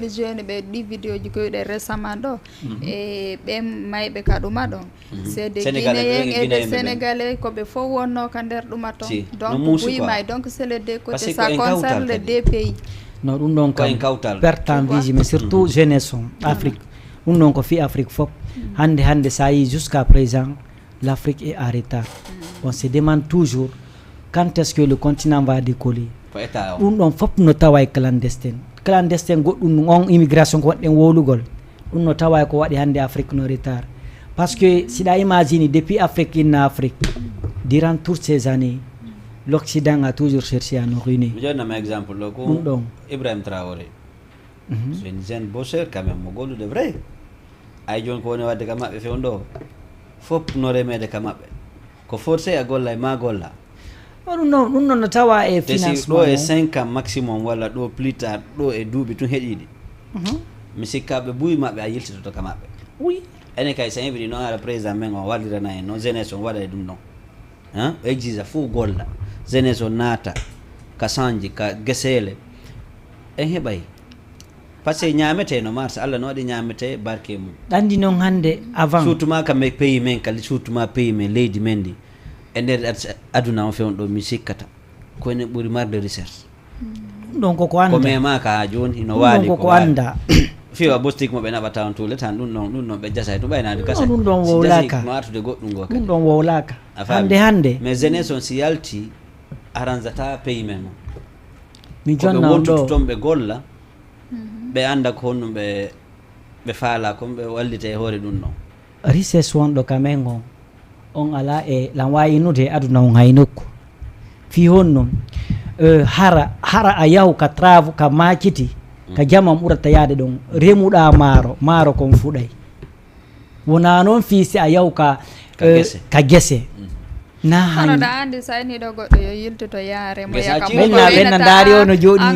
jeune ɓe ɗi vidéo ji koyɗe récemment ɗo e ɓe mayɓe ka ɗuma ɗon c'est des guinéen et des sénégalais koɓe fof wonno ka nder ɗuma ton donc wimay donc c'est les deux côtés ça concerne les deux pays no ɗum ɗon kam perte en vise mais surtout jeunesse on Afrique ɗum ɗon ko fi Afrique fop hande ça yi jusqu'à présent l'Afrique est en retard on se demande toujours quand est-ce que le continent va décoller ɗum ɗon fop no tawa e clandestin goɗɗum on immigration ko waɗɗen wowlugol ɗum no tawa ko waɗi hande Afrique no retard par ce que siɗa imagine depuis Afrique inna Afrique durant toutes ces années l'Occident a toujours cherché à nous ruiner. Je donne un exemple. Ibrahim Traoré. C'est une jeune bosseur quand même. Mogolu de vrai. Aïjon ko ne wadde kamaɓe fewndo fop no remede kamaɓe ko forcé a golla e ma golla ɗum noon no tawa e financement ɗo e 5 ans maximum walla ɗo plus tard ɗo e duuɓi tun heeɗiɗi mi sikka ɓe ɓuyi maɓɓe a yiltitoto ka maɓɓe oui enen kay so heɓiɗi noon ara président men o wallirana en noon jeunesse on waɗa e ɗum noon exige fof golla jeunesse o naata ka sanji ka guesele en heɓay par ce que ñamete no marsa Allah no waɗi ñamete barke mum ɗandi noon hannde avant surtout ma kam e pays men kala surtout ma pays men leydi men ndi e nder aduna on fewn ɗo mi sikkata ko enen ɓuuri marde recherche ɗum ɗon koko anda ko mema ka ha joni no ɗum waali ɗon koko anda fiwa bostik mo ɓe naɓata on tout le temps ɗum ɗon ɓe jasa ɗum ɓaynade gasa ɗum ɗon wowlaka no artude goɗɗum go ɗum ɗon wowlaka a faami? hande mais jeunesse on si yalti arrangeata pays men o mi koɓe jonna on wontude ɗo toon ɓe golla ɓe anda ko honɗum ɓe faala comme ɓe wallita e hoore ɗum ɗon richesse wonɗo kamen on ala e lan wayinude e aduna on hay nokku fi hon noon hara a yahu ka trave ka makiti ka jamam ɓurata yaade ɗon remuɗa maaro kon fuɗay wona noon fi si a yahu ka gese na hono da andi sayniɗo goɗɗo yo yiltoto yaare mo ɓenna daari o no jooɗi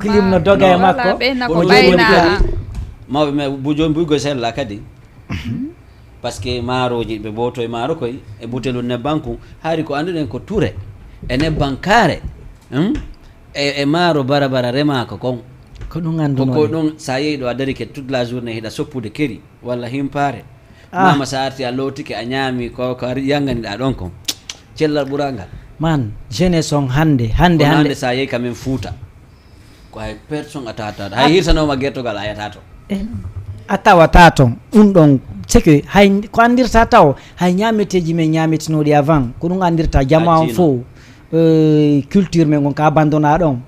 clim no doga e makko ko ɓayna mawɓe me joni buygo sella kadi par ce que maaroji ɓe boto e maaro koye e butelol nebban kum haari ko annduɗen ko toure e nebban kaare e maaro bara remaka kon ko ɗum anduno ko ɗum sa yeeyi ɗo a dari ke toute la journée hiɗa soppude keri walla himpare mama sa arti a lowtike a ñaami ko yanganiɗa ɗon kon cellal ɓurangal man jeunesse on hande sa yeeyi kamen Fouta ko hay personne a tawata hay hirsanoma guertogal a yata to a tawata ton ɗum ɗon c'est que hay ko andirta taw hay ñameteji men ñametinoɗi avant ko ɗum andirta jama on fo culture men gon ka abandonna ɗon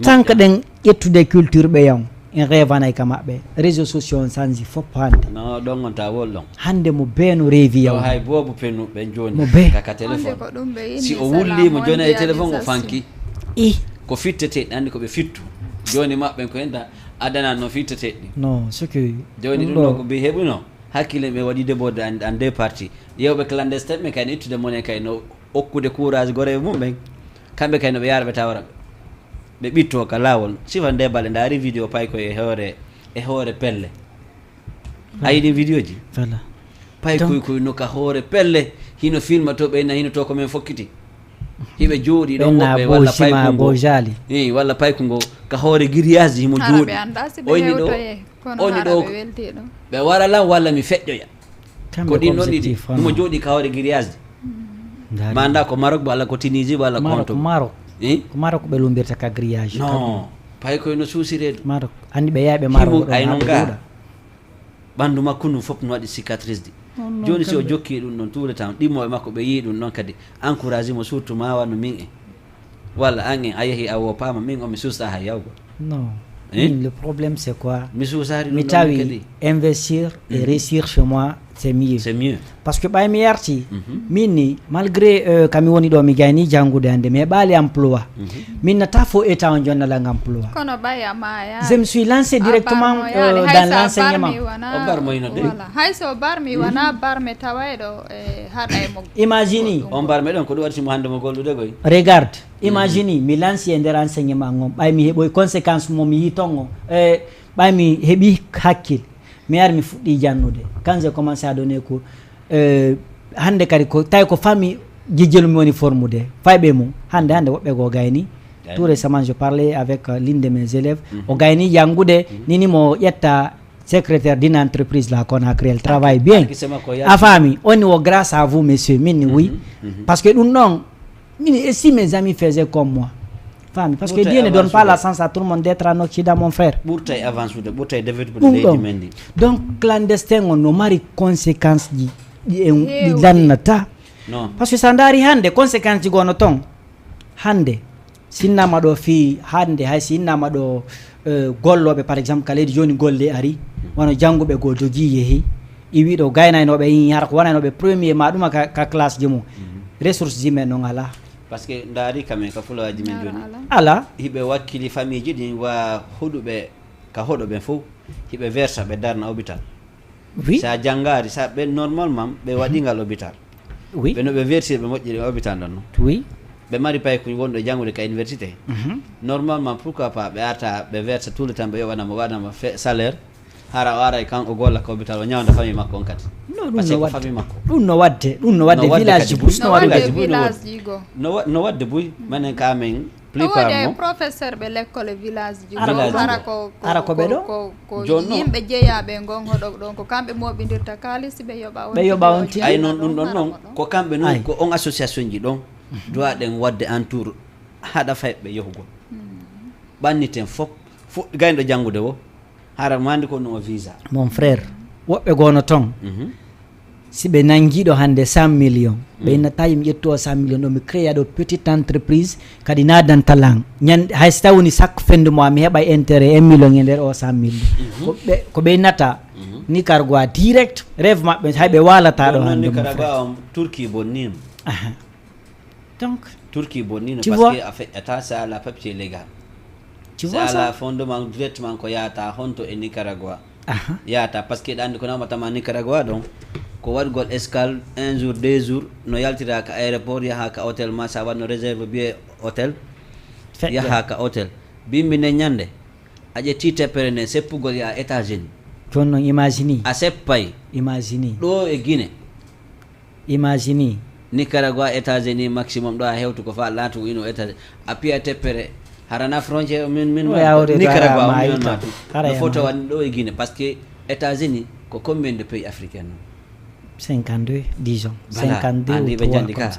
tant que ɗen ƴettude culture ɓeyon en revanay ka maɓɓe réseaux sociaux on sanji fof hande no ɗon on ta wol ɗon hande mo beeno reewi yaw hay bobo pennuɓe joni mo be kaka téléphone si o wullimo joni e téléphone o fanki ko fitteteɗi andi koɓe fittu joni maɓɓen ko enda adana no fitteteɗi non ce que joni ɗum ɗo ko mbi heɓuno hakkille ɓe waɗi déborde en deux parties yewɓe clandestin ɓe kayno ittude monen kay no okkude courage gore mum ɓen kamɓe kay no ɓe yaara ɓe tawra ɓe ɓitto ka lawol sifa nde balle ndaari vidéo pay koye hoore pelle a yiɗi vidéo ji pay koy no ka hoore pelle hino filma to ɓeyna hino to komin fokkiti hiɓe jooɗi ɗon woɓɓe walla payko jali walla payko ngo ka hoore grillage himo jooɗi oni ɗo ɓe wara lan walla mi feƴƴoya ko ɗin ɗon ɗiɗi himo jooɗi ka hoore grillage ma anda ko Maroc walla ko Tunisie walla konto ko Maroc ɓe lumbirta ka grillage non pay koye no suusirede Maroc andi ɓe yaaɓe Maroc ay noon ga ɓanndu makko ɗum fof no waɗi cicatrice di joni si o jokki ɗum ɗon tout le temps ɗimmoɓe makko ɓe yii ɗum ɗon kadi encouragé mo surtout ma wanno min en walla an en a yeehi a wo paama min on mi suusta hay yawgo non le problème c'est quoi mi suusari mi tawi investir et réussir chez moi c'est mieux parce que ɓay mi yarti min ni malgré kami woni ɗo mi gayni janngude hannde mais ɓaali emploi min nata fo état on jonnalang emploi je me suis lancé directement dans l'enseignement o barmoyno de hayso barmi wona barme tawayɗo haɗa e mo imagine on barme ɗon ko ɗum waɗitimo hannde mo gollude koy regarde imagine mi lanci e nder enseignement on ɓay mi heɓoy conséquence mo mi yi ton o ɓay mi heeɓi hakkille mi ari mi fuɗɗi jannude quand j'ai commencé à donner cours hande kadi ko tawi ko famille jijjelu mi woni formude fayɓe mum hande woɓɓe go gayni tout récemment je parlais avec l'une de mes élèves o gayni jangude nini mo ƴetta secrétaire d'une entreprise là Conakry elle travaille bien a faami oni o grâce à vous monsieur min oui parce que ɗum ɗon min et si mes amis faisaient comme moi fami parce que Dieu ne donne pas la chance à tout le monde d'être en Occident mon frère ɓurtay avancude ɓurtay développé leydi men ndi donc clandestin on no mari conséquence ɗi lannata parce que sa daari hande conséquence ji gono ton hande sinnama ɗo fi hande hay sinnama ɗo golloɓe par exemple ka leydi joni golle ari wono jangguɓe go jogui yeehi iwi ɗo gaynaynoɓe yi har ko wonaynoɓe premier ma ɗuma ka classe ji mum ressource ji men noon ala par ce que ndaari kamen ka fulawaji men joni ala hiɓe wakkili famille ji ɗin wa huɗuɓe ka hoɗoɓen fof hiɓe versa ɓe darna hôpital oui sa janngari sa ɓe normalement ɓe waɗingal hôpital oui ɓe no ɓe versi ɓe moƴƴiri hôpital ɗon no oui ɓe mari pay ko wonɗo janngude ka université normalement pourquoi pas ɓe arta ɓe versa tout le temps ɓe yoɓanamo waɗanamo salaire hara o ara kanko golla ko hôpital o ñawda famille makko on kadi ɗum no wadde village ji bus no wadde village ji go no wadde buy manen ka men plupart mo professeur ɓe l'école village ji ara ko ɓe ɗo ko yimɓe jeeyaɓe gon hoɗo ɗon ko kamɓe moɓidirta kalisi ɓe yoɓa on ti ay noon ɗum ɗon noon ko kamɓe noon ko on association ji ɗon doit ɗen wadde entour haɗa fayɓe yahugol ɓanniten fof fuɗɗi gayno janngude o hara mandi ko ɗum o visa mon frère woɓɓe gono toon si ɓe nanguiɗo hande 100 millions ɓe innata yimi ƴettu o 100 millions ɗo mi créa ɗo petite entreprise kadi nadanta lan ñande hayso taw woni chaque fin de mois mi heɓa intérêt 1 million e nder o 100 millions ko ɓe innata Nicaragua direct rêve maɓɓe hayɓe walata ɗo hande Nicaragua Turquie bonnima donc Turquie bonnino parce que a feƴƴata sa ala papier légal sa ala fondement directement ko yahata honto e Nicaragua yahata par ce que ɗa andi ko nawmatama Nicaragua ɗon ko waɗgol escale 1 jour 2 jours no yaltira ka aéroport yaha ka hôtel ma sa waɗno réserve biye hôtel yaha ka hôtel bimbine ñande a ƴetti teppere nde seppugol ya États-Unis joni noon imagine a seppay imagine ɗo e Guinée imagine Nicaragua États-Unis maximum ɗo a hewtu ko fa laatu ino États-Unis a piya teppere harana frontiére min Nicaragua on yon matu no foto wani ɗo e Guinée par ce que États-Unis ko combien de pays africain non 52 disons 52 andi ɓe jandi ka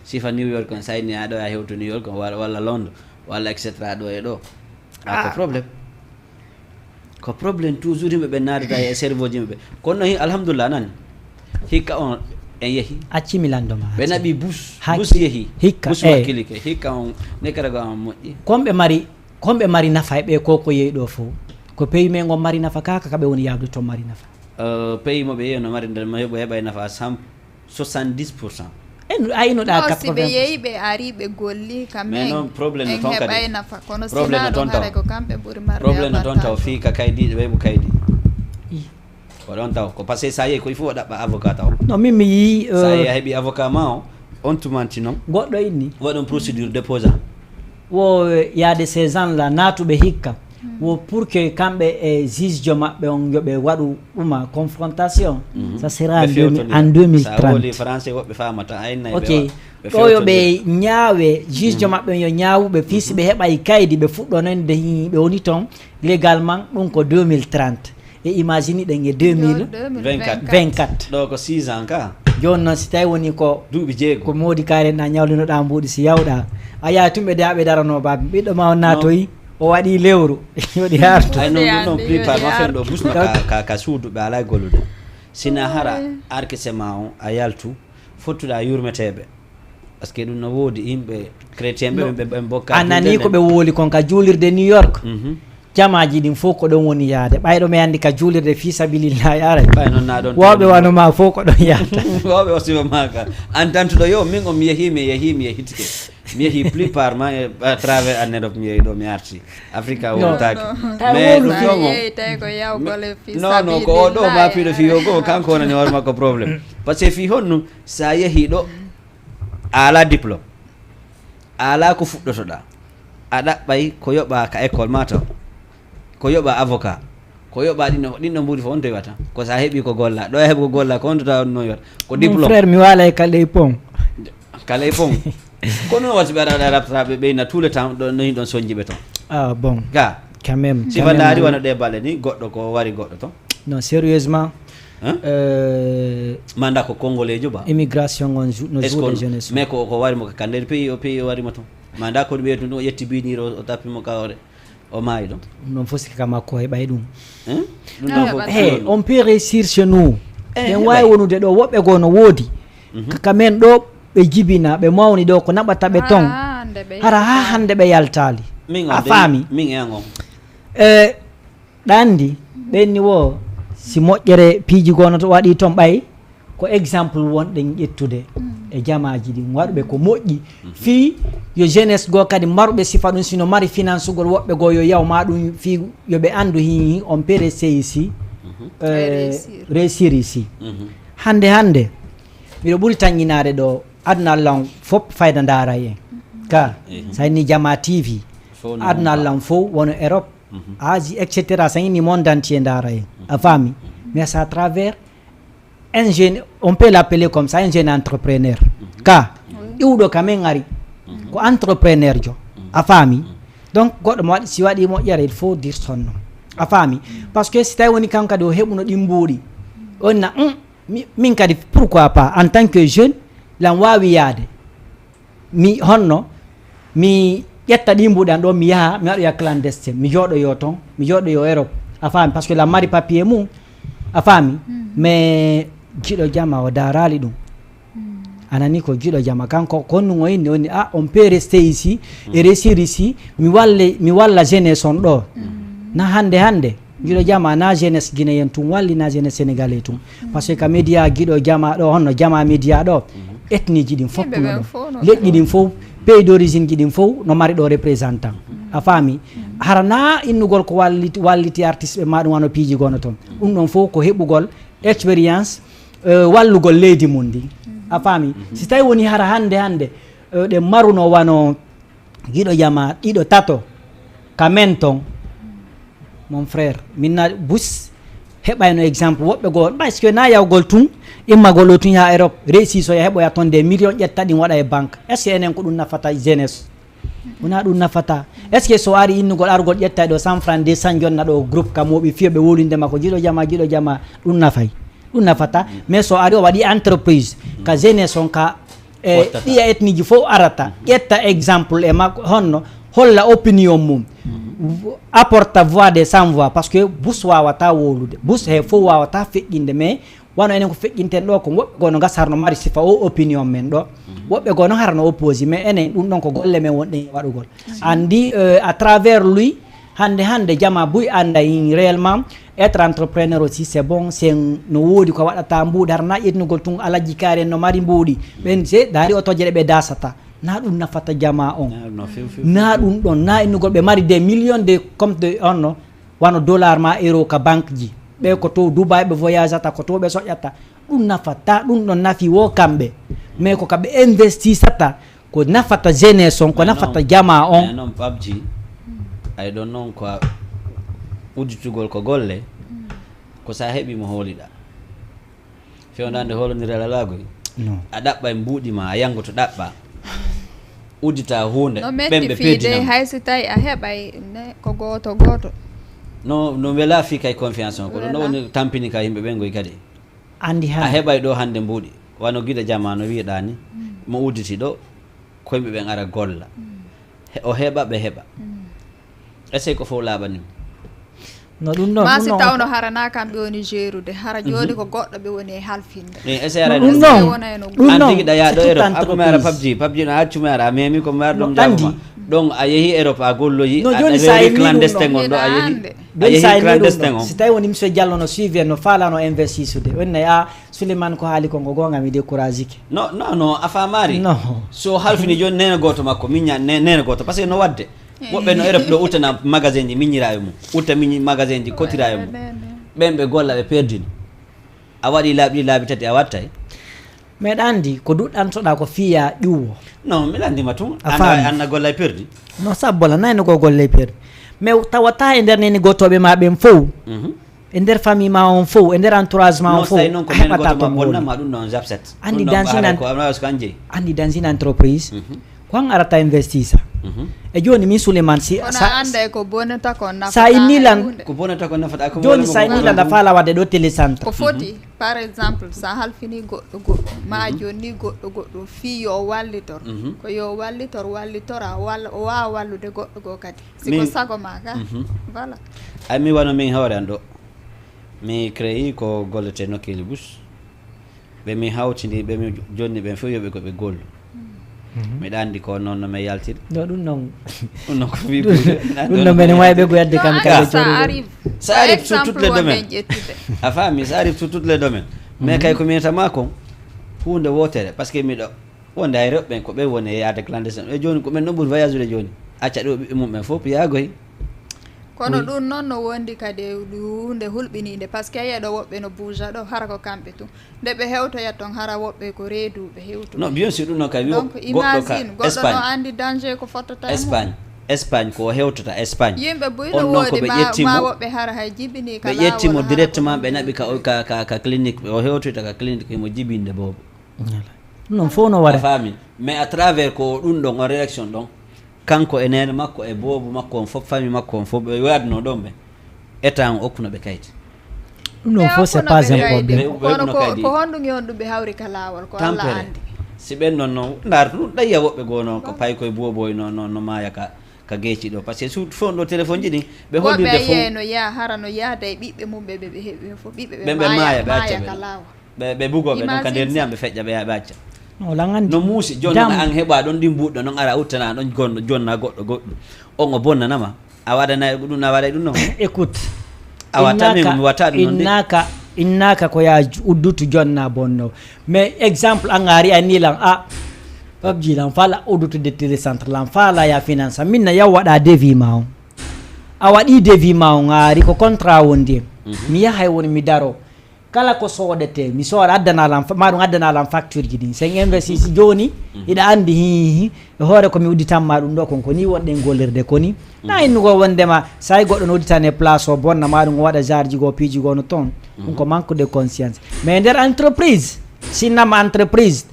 sifa New York on sayni aɗo a hewtu New York walla Londres walla etc ɗo e ɗo ko probléme toujours yimɓe ɓe naadata e cerveau ji yimɓe kono noon alhamdulillah nani hikka on en yeehi accimi landoma ɓe naɓi bus yeehi bus wakkili ke hikka on Nicaragua on moƴƴi komɓe mari nafa e ɓe koko yeeyi ɗo fof ko pays men gon mari nafa kaka kaɓe woni yabde toon mari nafa pays moɓe yeeyi no mari nder mo heɓa nafa 70% aynoɗa 80 si ɓe yeeyi ɓe ari ɓe golli mais noon probléme no toon kadi nafa kono sina ɗon hare ko kamɓe ɓuri marde probléme no toon taw fii ka kaydiɗo ɓe mo kaydi ko ɗon taw ko par ce que sa yeeyi koye fof o ɗaɓɓa avocat taw non min mi yii sa yeeyi a heeɓi avocat ma o on tumanti noon goɗɗo inni waɗon procédure déposant wo yaade ces gens là natuɓe hikka wo pour que kamɓe e juge jo maɓɓe on yoɓe waɗu ɗuma confrontation ça sera en 2030 français woɓɓe famata ok ɗo yoɓe ñaawe juge jo maɓɓe yo ñaawuɓe fiisi ɓe heɓay kaydi ɓe fuɗɗonande ɓe woni toon légalement ɗum ko 2030 e imagine ɗen e 2024 ɗo ko 6 ans ka joni noon si tawi woni ko duuɓi jeego ko modi karenɗa ñawlinoɗa mbuɗi si yawɗa a yaha tumɓe de aɓe darano baɓe ɓiɗɗo ma on natoyi o waɗi lewru yoɗi hartu ay non prépare ma fen ɗo busno ka suuduɓe ala gollude sina hara arquesema on a yaltu fottuɗa yurmeteɓe par ce que ɗum no woodi yimɓe chrétien ɓe bokka anani koɓe wooli kon ka juulirde New York jamaji ɗin fof ko ɗon woni yaade ɓayɗo mi andi ka juulirde fi sabilillahi aray ɓay noon na ɗon woɓe wanoma fof ko ɗon yahata woɓe o sifa maka en tantuɗo yo min o mi yehitike mi yeehi plupart ma à travers année ɗo mi yeehi ɗo mi arti Africa wontaake mais ɗum ɗo non ko o ɗo ma piɗo fiyo goo kanko wonani hoore makko probléme par ce que fi honno sa yeehi ɗo a ala diplôme a ala ko fuɗɗotoɗa a ɗaɓɓay ko yoɓa ka école ma taw ko yoɓa avocat ko yoɓa ɗinɗo mbuɗi fof on to wiwata ko sa heeɓi ko golla ɗo heeɓi ko golla ko honto taw no wiwata ko diplôme frère mi wala e kaley pont ko noon wasi ɓe aɗa rabtaɓe ɓeyna tout le temps ɗo noni ɗon soñjiɓe toon bon ga quand même sifa ndaari wona ɗe balle ni goɗɗo ko wari goɗɗo toon non sérieusement manda ko congolejo ba immigration on no joude jeunesse mais ko wari mo ka nder pays o warimo toon manda ko ɓeytu ɗum o ƴetti biniro o tappimo kawre o maayi ɗon non fof sika makko heɓay ɗum ɗum on peut réussir chez nous ɓen wawi wonude ɗo woɓɓe goo no woodi kaka men ɗo ɓe jibina ɓe mawni ɗo ko naɓata ɓe toon hara ha hande ɓe yaltali a faami min en on ɗandi ɓenni wo si moƴƴere piiji gono to waɗi toon ɓay ko exemple wonɗen ƴettude e jamaji ɗin waɗuɓe ko moƴƴi fi yo jeunesse goo kadi maruɓe sifa ɗum sino mari finance ugol woɓɓe goo yo yawma ɗum fi yoɓe andu hi on peut réussir ici réussir ici hande miɗo ɓuri tañinade ɗo aduna allah fof fayda daara en ka sa inni jama tv aduna allah fof wono Europe Asie etc sa inni monde entier daara en a faami mais c'est à travers un jeune on peut l'appeler comme ça un jeune entrepreneur ka iwɗo kamen ari ko entrepreneur jo a faami donc goɗɗo mo waɗi si waɗi moƴƴere il faut dire son nom a faami par ce que si tawi woni kanko kadi o heɓuno ɗi mbuuɗi on na min kadi pourquoi pas en tant que jeune lan wawi yaade mi honno mi ƴetta ɗi mbuuɗi an ɗo mi yaha mi waɗoya clandestin mi jooɗoyo toon mi jooɗoyo Europe a faami par ce que lan mari papier mum a faami mais jiɗo jama o darali ɗum anani ko jiɗo jama kanko konnugo inni woni on peut rester ici et réussir ici mi walla jeunesse on ɗo na hande jiɗo jama na jeunesse guinéen tum walli na jeunesse sénégalais tum par ce que média jiɗo jama ɗo honno jama média ɗo ethnie ji ɗin fof puno ɗo leƴƴi ɗin fof pays d'origine ji ɗin fof no mari ɗo représentant a faami harana innugol ko walliti artiste ɓe maɗum wano piiji gono toon ɗum ɗon fof ko heɓugol expérience wallugol leydi mum ndi a faami si tawi woni hara hande ɗe maruno wano giɗo jama ɗiɗo tato kamen ton mon frère minna bus heɓayno exemple woɓɓe goo parce que na yawgol tun immagol o tun yaha Europe réussi so heɓoya toon des millions ƴetta ɗin waɗa e banque est ce que enen ko ɗum nafata jeunesse wona ɗum nafata est ce que so ari innugol argol ƴetta ɗo 100 francs 200 jonna ɗo groupe kamoɓe fiyoɓe woludema ko jiɗo jama ɗum nafay ɗum nafata mais so ari o waɗi entreprise ka jeunesse on ka ɗiya ethnie ji fof arata ƴetta exemple e makko honno holla opinion mum apporta voix des sans voix par ce que bus wawata wolude bus he fof wawata feƴƴinde mais wano enen ko feƴƴinten ɗo ko woɓɓe gono gasarno mari sifa o opinion men ɗo woɓɓe gono harno opposé mais enen ɗum ɗon ko golle men wonɗen waɗugol andi à travers lui hande jama buy anda réellement être entrepreneur aussi c'est bon c'est no woodi ko waɗata mbuuɗi harna ƴetnugol tun alaji kaari no mari mbuuɗi ɓen se daari otoje ɗe ɓe dasata na ɗum nafata jama on na ɗum ɗon na innugol ɓe mari des millions de compte de onno wano dollar ma euro ka banque ji ɓe ko to Dubai ɓe voyage ata ko to ɓe soƴƴata ɗum nafata ɗum ɗon nafi wo kamɓe mais ko kaɓe investisata ko nafata jeunesse on ko nafata jama on non PUBG ay ɗon noon ko udditugol ko golle ko sa heɓi mo hooliɗa fewnande holodire lalagoy a ɗaɓɓa e mbuuɗi ma a yango to ɗaɓɓa uddita hunde ɓemɓe peddinama hay so tawi a heɓay ko goto no wela fi kay confiance on ko ɗo no woni tampini ka yimɓe ɓen goy kadi andi ha a heɓay ɗo hande mbuuɗi wano guiɗa jama no wiiɗa ni mo udditi ɗo ko yimɓe ɓen ara golla o heɓa ɓe heɓa essaye ko fof laaɓanim no ɗum ɗon ma si tawno harana kamɓe woni jeerude hara joni ko goɗɗo ɓe woni e halfinde essaye ara ɗum ɗon an tigui ɗa yaɗo Europe aɓe mi ara PUBG no accumi ara a memi komi ara ɗon jagoma ɗon a yeehi Europe a golloyi a rewi clandestin on ɗo a yeehi clandestin on si tawi woni monsieur Diallo no suivi no falano investisude wonnayi a Souleymane ko haali ko ngo gonga mi découragé ke non a famari non so halfini joni nene goto makko miña nene goto par ce que no wadde woɓɓe no Europe ɗo utana magasin ji miñira e mum utta miñi magasin ji kotira e mum ɓen ɓe golla ɓe perdini a waɗi laabi tati a wattay meɗa andi ko duɗɗantoɗa ko fiya ƴuwo non mi landima tun anna golla e perdi no sabbola nayno ko golle perdi mais tawata e nder neni gotoɓe ma ɓen fof e nder famille ma on fof e nder entourage ma on fof heɓata to bonnama ɗum ɗon japset andi dans une entreprise ko han arata investisa e joni min Souleymane si ko bonata ko nafata sa innilan ko bonata ko nafata ko joni sa innilan da fala wadde ɗo télécentre ko foti par exemple sa halfini goɗɗo ma joni goɗɗo fi yo wallitor ko yo wallitora walla o wawa wallude goɗɗo go kadi siko sago ma ka voilà ay mi wano min hawre an ɗo mi créé ko gollete Nokkeli Bus ɓe mi hawtidi ɓe mi jonni ɓen fof yoɓe koɓe gollu miɗa andi ko noon no mi yaltir ɗum noon ko wiɓude ɗum noon mene wawi ɓe goyadde kam kala ça arrive sur toutes les domaines a faami ça arrive sur toutes les domaines mais kay ko minatama kon hunde wotere par ce que miɗo wonde hay rewɓe ɓen ko ɓen woni e yaade clandestin e joni ko ɓen ɗon ɓuuri voyage ude joni acca ɗo ɓiɓɓe mum ɓen fof yaagoy kono ɗum noon no wondi kadi hunde hulɓinide par ce que ayiya ɗo woɓɓe no bouge ɗo hara ko kamɓe tum nde ɓe hewtoyat ton hara woɓɓe ko reeduɓe hewtu non bien sûr ɗum noon kadi donc imagine goɗɗo no andi danger ko fottata Espagne ko hewtota Espagne yimɓe buyno woodi ma woɓɓe hara hay jibini ɓe ƴettimo directement ɓe naɓi ka clinique o hewtoyta ka clinique imo jibinde boobo non fof no waɗa faami mais à travers ko ɗum ɗon on réaction ɗon kanko e nene makko e boobo makko on fof famille makko on fof ɓe wadno ɗon ɓe état on okkuno ɓe kayit ɗum ɗon fof c'est pas un probléme ko honɗum yon ɗum ɓe hawri ka laawol ko Allah andi si ɓen noon no ndaarta ɗum ɗayya woɓɓe goo noon ko pay koye booboy no maaya ka geeci ɗo par ce que surtout fon ɗo téléphone ji ɗi ɓe hollirde fof no yaa hara no yaada e ɓiɓɓe mum ɓe heeɓi fof ɓiɓɓe ɓe maaya ɓe acca ɓe bugoɓe ɗon ka nder ndiyam ɓe feƴƴa ɓe acca no muusi joni an heɓa ɗon ɗi mbuɗɗo noon ara uttana ɗon gonɗo jonna goɗɗo on o bonnanama a waɗana ɗum a waɗay ɗum noon écoute a wattami mi watta ɗum noon innaka ko ya uddutu jonna bonno mais exemple an ari anilan PUBG lan fala uddutu dettere centre lan fala ya finance minna yaw waɗa devis ma on a waɗi devis ma on ari ko contrat wondi mi yahay woni mi daro kala ko soodete mi sooda addanalam maɗum addanalam facture ji ɗin sen investi joni iɗa andi hi e hoore komi udditanma ɗum ɗo konko ni wonɗen gollirde koni na innugo wondema sa goɗɗo no udditane place o bonna maɗum o waɗa jarji go piiji go no toon ɗum ko manque de conscience mais nder entreprise sinnama entreprise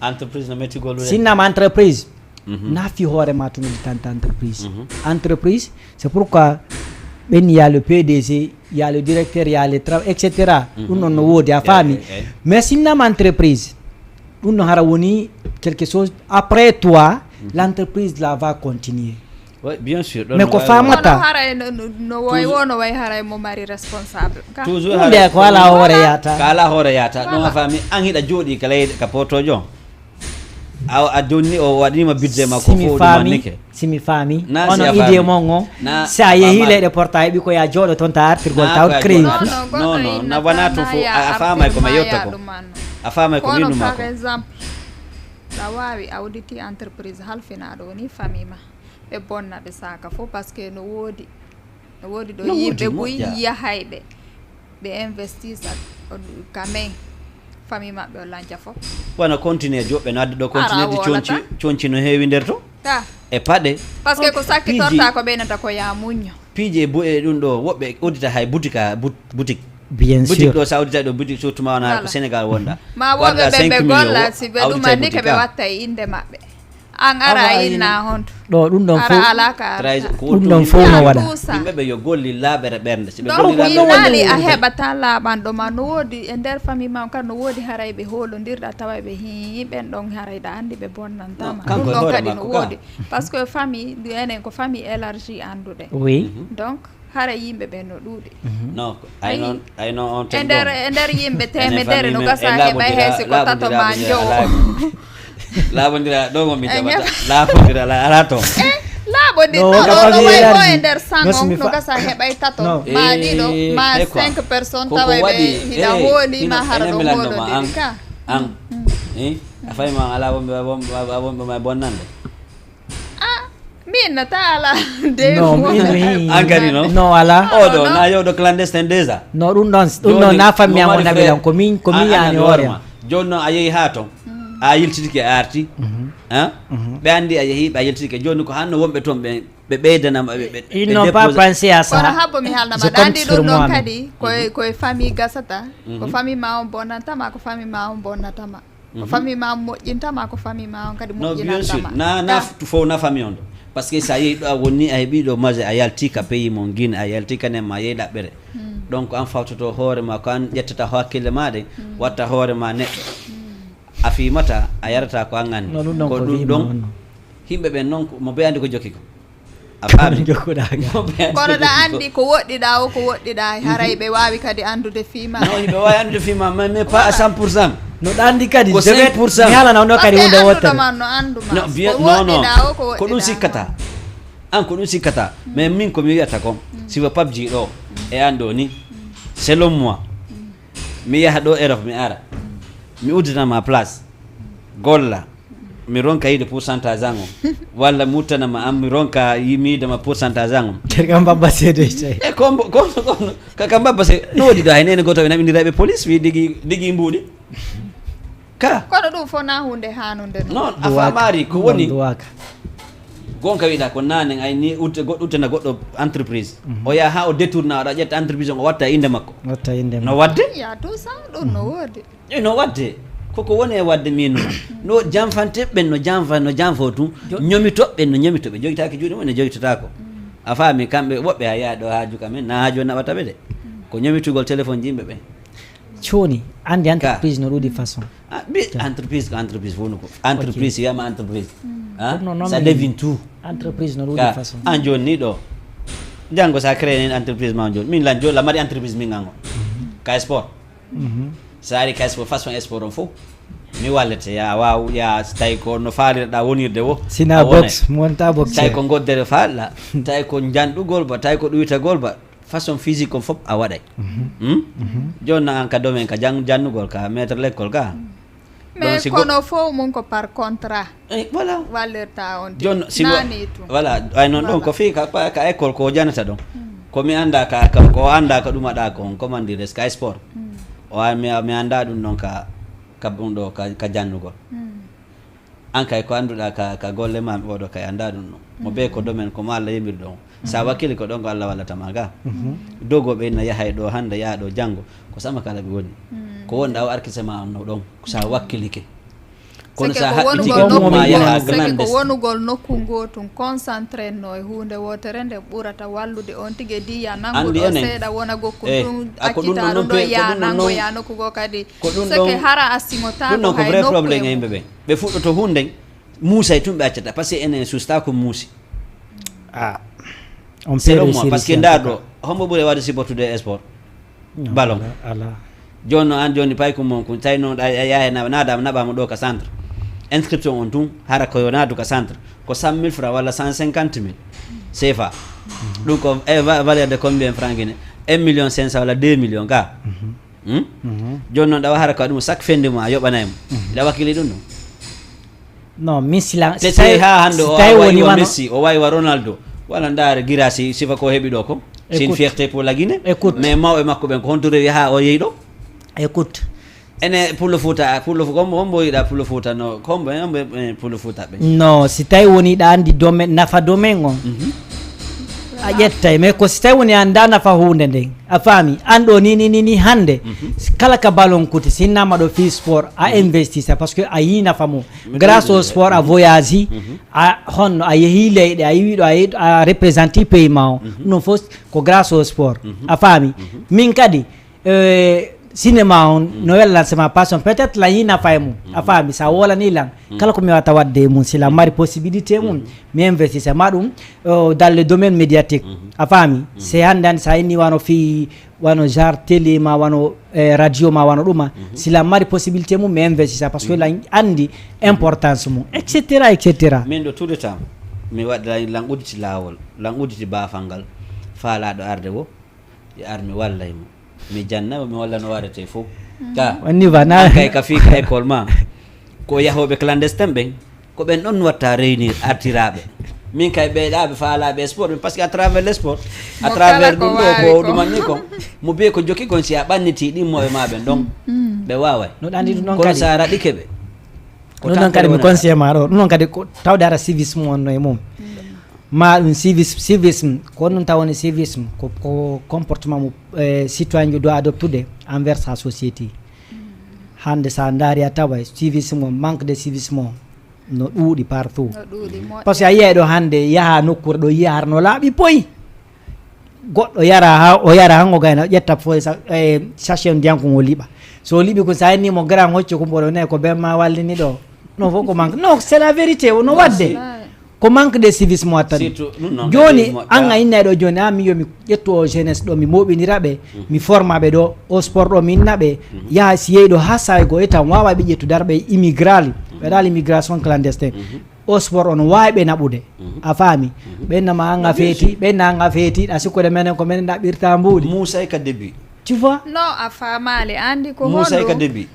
no metti gollude sinnama entreprise nafi hoore ma tun udditante entreprise c'est pourquoi ɓen y a le PDG y a le directeur y a le travail etc ɗum noon no woodi a faami mais sinnama entreprise ɗum no hara woni quelque chose après toi l'entreprise la va continuer oui bien sûr mais ko famata haray no way haray mo mari responsable toujours haray ko ala hoore yata kala hoore yata ɗum a faami an hiɗa jooɗi ka leyɗe ka potojo a jonni o waɗima budget makko fof simi faami ono idée mon o sa yeehi leyɗe porta heɓi ko ya jooɗo toon ta artirgol tawt créé non na wona toon fof a faamay komi yetta ko a faamay ko winuma par exemple a wawi awditi entreprise halfinaɗo woni famille ma ɓe bonna ɓe saka fof par ce que no woodi ɗo yimɓe ɓuy yahayɓe ɓe investisa quand même famille maɓɓe o lanca fof wona continuer joɓɓe no adde ɗo continuer de conci no heewi nder to e paɗe par ce que ko sakkitorta ko ɓeynata ko ya muñño piije e ɗum ɗo woɓɓe uddita hay boutique bien sûr boutique ɗo sa uddita ɗo boutique surtout ma wona ko Sénégal wonda ma woɓɓe ɓe golla si ɓe ɗumani ke ɓe watta e inde maɓɓe an ara inna honto ɗo ɗum ɗon ara alaka ɗum ɗon fof no waɗa yimɓeɓe yo golli laaɓere ɓernde si ɓe golli a heɓata laaɓanɗo ma no woodi e nder famille ma kadi no woodi harayɓe hoolondirɗa tawa ɓe ɓen ɗon harayɗa andi ɓe bonnantama ɗum ɗon kadi no woodi par ce que famille enen ko famille élargie anduɗe oui donc hara yimɓe ɓe no ɗuuɗi non ayno on e nder yimɓe temedere no gasa heɓa heesi ko tato ma jowo laaɓodira ɗo momi jaɓata laaɓodira ala to laaɓodira no way o e nder sango no gasa heɓay tato ma ɗiɗo ma 5 personnes tawa ɓe hiɗa hoolima hara ɗo hoolodiri ka an a fayima ala wonɓe ma bonnande min ta ala an kadi non ala oɗo na yewɗo clandestin déjà non ɗum ɗon na fammiyango naɓelan komin yani hoorema joni noon a yeehi ha toon a yiltitike a arti ɓe andi a yeehi ɓe a yiltitike joni ko hanno wonɓe toon ɓe ɓeydanama ils n'ont pas pensé à ça kono habbo mi haalnama ɗa andi ɗum ɗon kadi koye famille gasata ko famille ma on bonnantama ko famille ma on bonnatama ko famille ma on moƴƴintama ko famille ma on kadi moƴƴinantama na fof na famille on ɗo par ce que sa yeehi ɗo a woni a heeɓi ɗo maje a yalti ka pays mon guine a yalti kanen ma yeeyi ɗaɓɓere donc an fawtoto hoore ma ko an ƴettata hakkille maɗe watta hoore ma neɗɗo a fimata a yarata ko an andi ko ɗum ɗon yimɓe ɓen noon mo ɓe andi ko jokki ko a faami kono ɗa andi ko woɗɗiɗa o ko woɗɗiɗa haray ɓe wawi kadi andude fima non yimɓe wawi andude fima mais pas à 100% no ɗa andi kadi ko 5% mi halana on ɗo kadi hunde wottere no anduma non ko ɗum sikkata an ko ɗum sikkata mais min komi wiyata kom si ko PUBG ɗo e an ɗo ni selon moi mi yaha ɗo Europe mi ara mi udditama place golla mi ronka yide pourcentage ango walla muttanama am mi ronka yimidema pourcentage ango tergam babba seede tay e kombo kakam babba se no wodi do hay nene goto ina indirabe police wi digi mbudi ka kono ɗum fo na hunde hanunde non afamari ko woni gonka wiɗa ko nane ay ni uttena goɗɗo entreprise o yaha ha o détourna aɗa ƴetta entreprise o watta inde makko no wadde ya tout ça ɗum no wodi no wadde koko woni e wadde minuma no janfanteɓɓen no janfo tum ñomitoɓɓen no ñomitoɓe joguitaki juuɗe mum ne joguitotako a faami kamɓe woɓɓe ha yaɗo haaju kamen na haaju naɓataɓe de ko ñomitugol téléphone jimɓe ɓe coni andi entreprise no ɗuɗi façon ɓi entreprise ko entreprise fof ko entreprise wiyama entreprise ça devine tout entreprise no ɗuɗi façon an joni ni ɗo janggo sa créé en entreprise ma joni min lan joni la mari entreprise min gango ka sport sa ari ka sport façon sport on fof mi wallete ya waw ya tawi ko no faalirɗa wonirde wo sina box monta box tawi ko goddere faalɗa tawi ko janɗugol ba tawi ko ɗuytagol ba façon physique on fof a waɗay joni an ka domaine ka jannugol ka maître l'école ka mais kono fof mum ko par contrat voilà wallirta on joni nani tum voilà ay noon ɗon ko fii ka école ko janata ɗon komi anda ko anda ka ɗumaɗa ko on comment dire sky sport o mi anda ɗum noon ka ɗum ɗo ka jannugol an kay ko annduɗa ka golle ma oɗo kay anda ɗum ɗon mo be ko domaine ko ma Allah yimiri ɗon sa wakkili ko ɗon ko Allah wallatama ga dogoɓe ina yahay ɗo hande yaha ɗo janggo ko sama kala ɓe woni ko wonɗa o arkise ma on no ɗon sa wakkilike kono sa haɓɓitigoma yaha ko wonugol nokku gotum concentré no e hunde wotere nde ɓurata wallude on tigui diya nanguɗo seeɗa wona gokku ɗum accita ɗum ɗo ya nango ya nokkugo kadi seke hara assimotako ɗum noon ko vrai probléme e yimɓeɓe ɓe fuɗɗoto hunde muusay tum ɓe accata par ce que enen susta ko muusi on par ce que ndaɗo hombo ɓuuri wadde supportude sport ballon joni no an joni pay ko mon ko tawi noon a yahe nadama naɓama ɗo ka centre inscription on tum hara koyo naadu ka centre ko 100 000 francs walla 150 000 CFA ɗum ko valeur de combien francs guine 1 500 000 walla 2 millions ga joni noon ɗawa hara ka ɗum chaque fin de mois a yoɓanaymo ɗa wakkili ɗum ɗum non min sila te tawi ha hande o wayi wa Messi o wayi wa Ronaldo walla ndaare girasi sifa ko heeɓi ɗo ko c'est une fierté pour la Guinée mais mawɓe makko ɓen ko honto rewi ha o yeeyi ɗo écoute ene pour le Fouta hombo yiɗa pour le Fouta no hombo pour le Fouta ɓe non si tawi woni ɗa andi domaine nafa domaine on a ƴettay mais ko si tawi woni anda nafa hunde nden a faami an ɗo ni hande kala ka ballon coûte sinnama ɗo fi sport a investissa par ce que a yi nafa mum grâce au sport a voyage a honno a yeehi leyɗe a yiwi ɗo a représenti pays ma o ɗum fof ko grâce au sport a faami min kadi cinéma on no wellan c'est ma passion peut-être la yina fay mum a faami sa wolani lan kala ko mi wata wadde mum si la mari possibilité mum mi investisse ma ɗum dans le domaine médiatique a faami c'est hande sa inni wano fi wano genre télé ma wano radio ma wano ɗuma si la mari possibilité mum mi investisse parce que la andi importance mum etc min ɗo tout le temps mi waɗa lan udditi lawol lan udditi bafal ngal faalaɗo arde wo e ar mi wallaymo mi janna mi walla no warete fof ka wonni bana kay ka fi ka école ma ko yahoɓe clandestin ɓen ko ɓen ɗon watta réunir artiraɓe min kay ɓeyɗaɓe faalaɓe sport par ce que à travers le sport à travers ɗum ɗo ko ɗumanni kon mo biye ko jokki kon si a ɓanniti ɗimmoɓe ma ɓen ɗon ɓe waway no ɗandi ɗum ɗon kono kadi sa raɗike ɓe ɗum ɗon kadi mi conseille ma ɗo ɗum ɗon kadi tawde ara civisme on no e mum ma ɗum civisme ko ɗum tawoni civisme ko comportement mo citoyen jo doit adoptude envers sa société hande sa daari a tawa civisme o manque de civisme o no ɗuuɗi partout par ce que a yiyay ɗo hande yaha nokkure ɗo yiya har no laaɓi poyi goɗɗo yara hango gayna ƴetta fo sachet ndiyam ko o liɓa so liɓi ko sa yennimo grand hocce ko mboɗo nayi ko ben ma wallini ɗo non fof ko manque non c'est la vérité no wadde ko manque de civisme wattani joni an a innay ɗo joni mi yo mi ƴettu o jeunesse ɗo mi moɓiniraɓe mi formaɓe ɗo o sport ɗo mi innaɓe yaha si yeeyi ɗo ha sawi go etan wawa ɓe ƴettudarɓe immigrali ɓeɗa l'immigration clandestin o sport on wawi ɓe naɓude a faami ɓennama anga feeti ɓenna anga feeti a sikkode menen ko menen ɗaɓɓirta mbuuɗi Moussa ka début tu vois non a famali andi ko Moussa ka début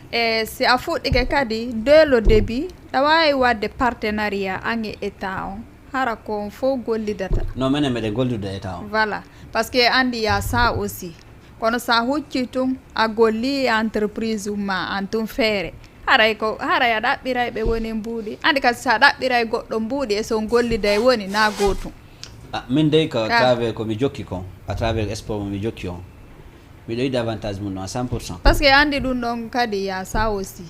si a fuɗɗike kadi dès le début ɗa wawi wadde partenariat ange état on hara ko fo gollidata non menen meɗen gollude état on voilà parce que andi ya ça aussi kono sa hucci tun a golli entreprise ma an tun feere haray a ɗaɓɓiray ɓe woni mbuuɗi andi kadi sa ɗaɓɓiray goɗɗo mbuuɗi e so golliday woni na gootum min dey ko travers ko mi jokki kon à travers sport mo mi jokki on miɗo yiɗi avantage mum non à 100%. par ce que andi ɗum ɗon kadi ya ça aussi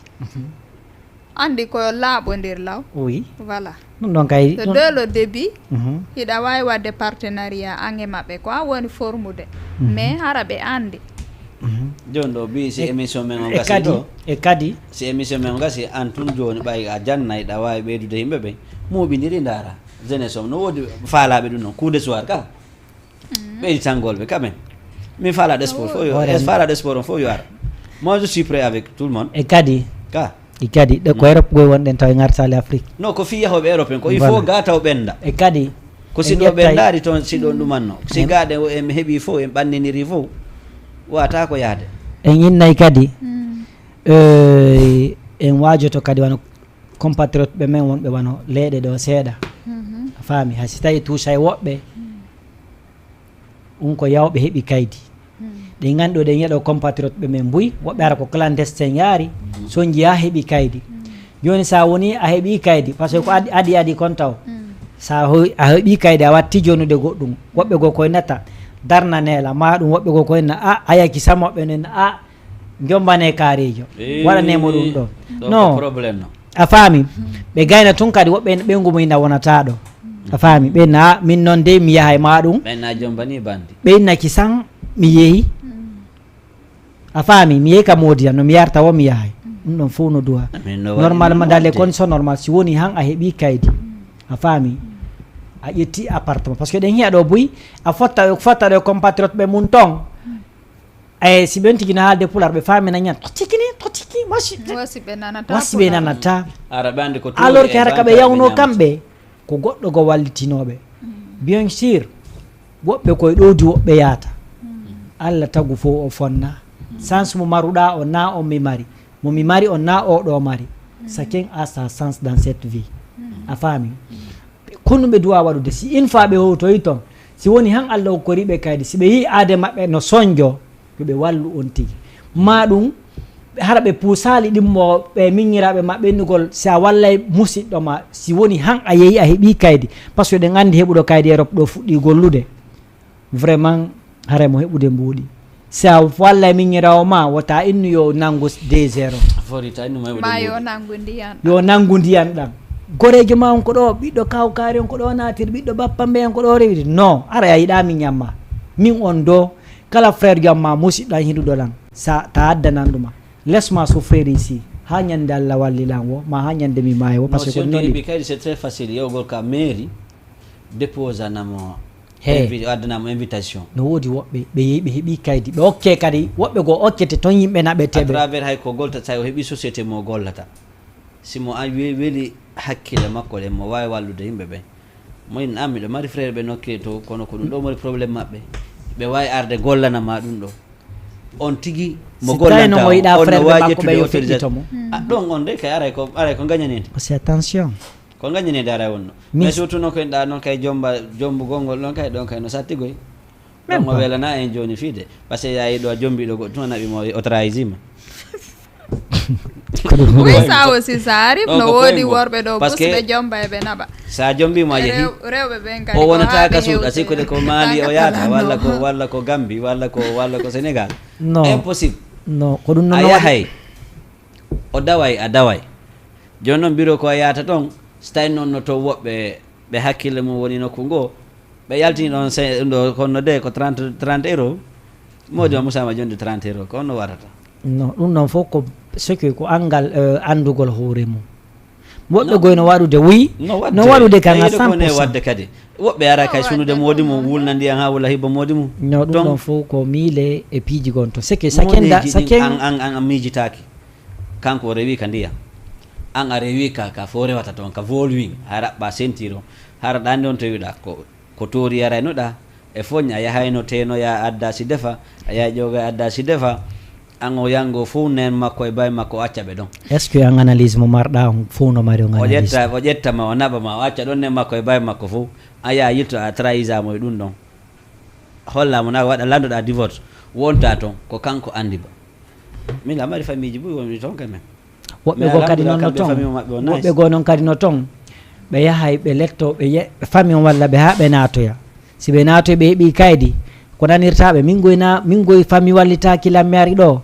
andi koyo laaɓodir law oui voilà ɗum ɗon kay dès le début hiɗa wawi wadde partenariat ange maɓɓe ko a woni formude mais hara ɓe andi joni ɗo bi si émission men o gasi ɗo e kadi si émission men o gasi an tun joni ɓay a jannay ɗa wawi ɓeydude yimɓe ɓe muɓidiri daara jeunesse om no wodi faalaɓe ɗum noon coup de soir ka ɓeydi tangolɓe quand même mi faalaɗo sport fo faalaɗo sport on fo yo ara moi je suis prêt avec tout le monde e kadi ka e kadi ɗe ko Europe goy wonɗen taw e gartale Afrique non ko fi yahoɓe Europe en ko il faut ga taw ɓenda e kadi ko si ɗo ɓendari toon si ɗon ɗumanno si gaɗe en heeɓi fof en ɓanniniri fof wata ko yaade en innay kadi en wajoto kadi wano compatriote ɓe men wonɓe wano leyɗe ɗo seeɗa a faami haysi tawi toucha e woɓɓe ko yawɓe heeɓi kaydi ɗi ganduɗo ɗen yiyaɗo compatriote ɓe men mbuyi woɓɓe ara ko clandestin yaari so jiya heeɓi kaydi joni sa woni a heeɓi kaydi par ce que ko adi kon taw sa a heeɓi kaydi a watti jonude goɗɗum woɓɓe go koye netta darna neela ma ɗum woɓɓe go koye na a yaki samoɓe nen jombane kaarijo waɗanemo ɗum ɗo non probléme no a faami ɓe gayna tun kadi woɓɓe ɓeygu muyna wonata ɗo a faami ɓenna min noon de mi yahay ma ɗum ɓenna jombani bandi ɓeynaki san mi yeehi a faami mi yeehi ka moodi no mi yarta wo mi yahay ɗum ɗon fof no duwa normalement dans les conditions normales si woni han a heeɓi kaydi a faami a ƴetti appartement par ce que ɗen hiya ɗo boyi a fotta ɗo compatriote ɓe mum ton e si ɓen tigina haalde pular ɓe famina ñan to tigi wasi ɓe nanata alors que hara ka ɓe yawno kamɓe ko goɗɗo go wallitinoɓe bien sûr woɓɓe koye ɗowdi woɓɓe yaata Allah tagu fo o fonna sens mo maruɗa o na on mi mari mo mi mari on na o ɗo mari chacun a sa sens dans cette vie a faami kono ɓe duwa waɗude si une fois ɓe howtoyi toon si woni han Allah hokkoriɓe kaydi si ɓe yi aade maɓɓe no soñjo yoɓe wallu on tigi ma ɗum hara ɓe puusali ɗimmo ɓe miñiraɓe ma ɓennugol si a wallay musidɗo ma si woni han a yeehi a heeɓi kaydi par ce que ɗen andi heɓuɗo kaydi Europe ɗo fuɗɗi gollude vraiment haremo heɓude mbuuɗi si a wallay miñirawo ma wota innu yo nanggu 2-0 yo nanggu ndiyan ɗam gorejo ma on ko ɗo ɓiɗɗo kawkari on ko ɗo natir ɓiɗɗo bappambe on ko ɗo rewide non ara a yiɗa min ñamma min on do kala frère jam ma musidɗo hiɗuɗo lan sa ta addanan ɗuma laisse-moi souffrir ici ha ñande Allah wallilan wo ma ha ñande mi maayi wo parce que non kaydi c'est très facile yewgol ka mairie dépose anamo addanamo invitation no woodi woɓɓe ɓe yehi ɓe heeɓi kaydi ɓe okke kadi woɓɓe go okkete toon yimɓe naɓeteɓe à travers hay ko golta tawi o heeɓi société mo gollata simo a weeli hakkille makko ɗen mo wawi wallude yimɓe ɓe moyin an miɗo mari frère ɓe nokkiri to kono ko ɗum ɗo mari probléme maɓɓe ɓe wawi arde gollanama ɗum ɗo on tigi mo gollanta on no wawi ƴettude autorisation ɗon on de kay aray ko gañanede c'est attention ko gañanede aray wonno mais surtout noon koyen ɗa noon kay jombu gongol ɗon kay ɗon kay no sattigoy ɗon o welana en joni fiide par ce que yayi ɗo a jombiɗo goɗɗo tuma naɓimo o trahissima oui ça aussi ça arrive no woodi worɓe ɗo ɓe jomba eɓe naɓa sa jombimo a yeehi rewɓe ɓen kadi o wonata ka suuɗa sikkude ko Mali o yaata walla ko Gambie walla ko Sénégal impossible non ko ɗum a yahay o daway a daway joni noon biro ko a yaata toon so tawi noon no to woɓɓe ɓe hakkille mum woni nokku ngo ɓe yaltini ɗon ɗo konno de ko 30 euros modi o musama jonde 30 euros ko on no warata non ɗum noon fof ko seki ko angal andugol hoore mum woɓɓe goyno waɗude oui no waɗude kan a 100% wadde kadi woɓɓe ara kay sunude moodi mum wulna ndiyan ha walla hibba moodi mum no ɗum ɗon fof ko miile e piiji gon to seki saken an miijitaki kanko o rewi ka ndiyan an a rewi ka fo rewata toon ka volwing ha raɓɓa sentir o hara ɗande on tawiɗa ko tori yaraynoɗa e fogna ya hayno teno ya adda si defa ya joga adda si defa ango yango fu nen makko e bay makko acca be don est ce que an analyse mo marda fu no mari on analyse o jetta ma onaba ma acca don nen makko e bay makko fu aya yitto a trahisa mo dum don holla mo na wada landoda divorce wonta ton ko kanko andi ba min la mari famille bu woni ton quand même wobbe go kadi non ton wobbe go non kadi no ton be yahay be letto be famille walla be ha be natoya si be nato be bi kaydi ko nanirtabe min goy famille wallitaki lammari do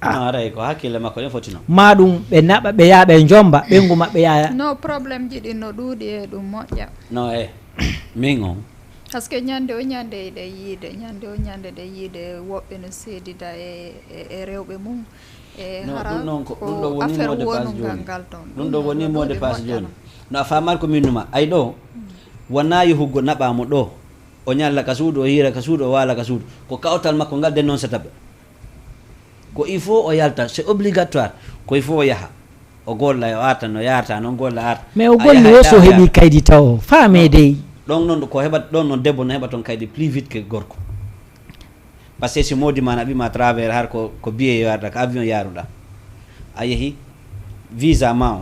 aray ko hakkille makko ne fotino madum be naba be yaabe njomba be nguma be ya no problem jidi no duudi e dum moƴƴa no mingo parce que nyande de yide wobbe no sedida e rewbe mum e hara ko affaire wonu gangal ton dum do woni mode passe joni no famar ko minuma ay do wona yuhugo naba mo do o nyalla ka suudu o hira ka suudu o wala ka suudu ko kawtal makko ngal den non setabe ko il faut o yalta c'est obligatoire ko il faut o yaha o golla o arta no yarta non golla arta mais o golli o so hebi kaydi taw faame dey don non ko hebat don non debbo no hebaton kaydi plus vite que gorko parce que si modi mana bi ma travers har ko billet yarda ka avion yaruda ayehi visa ma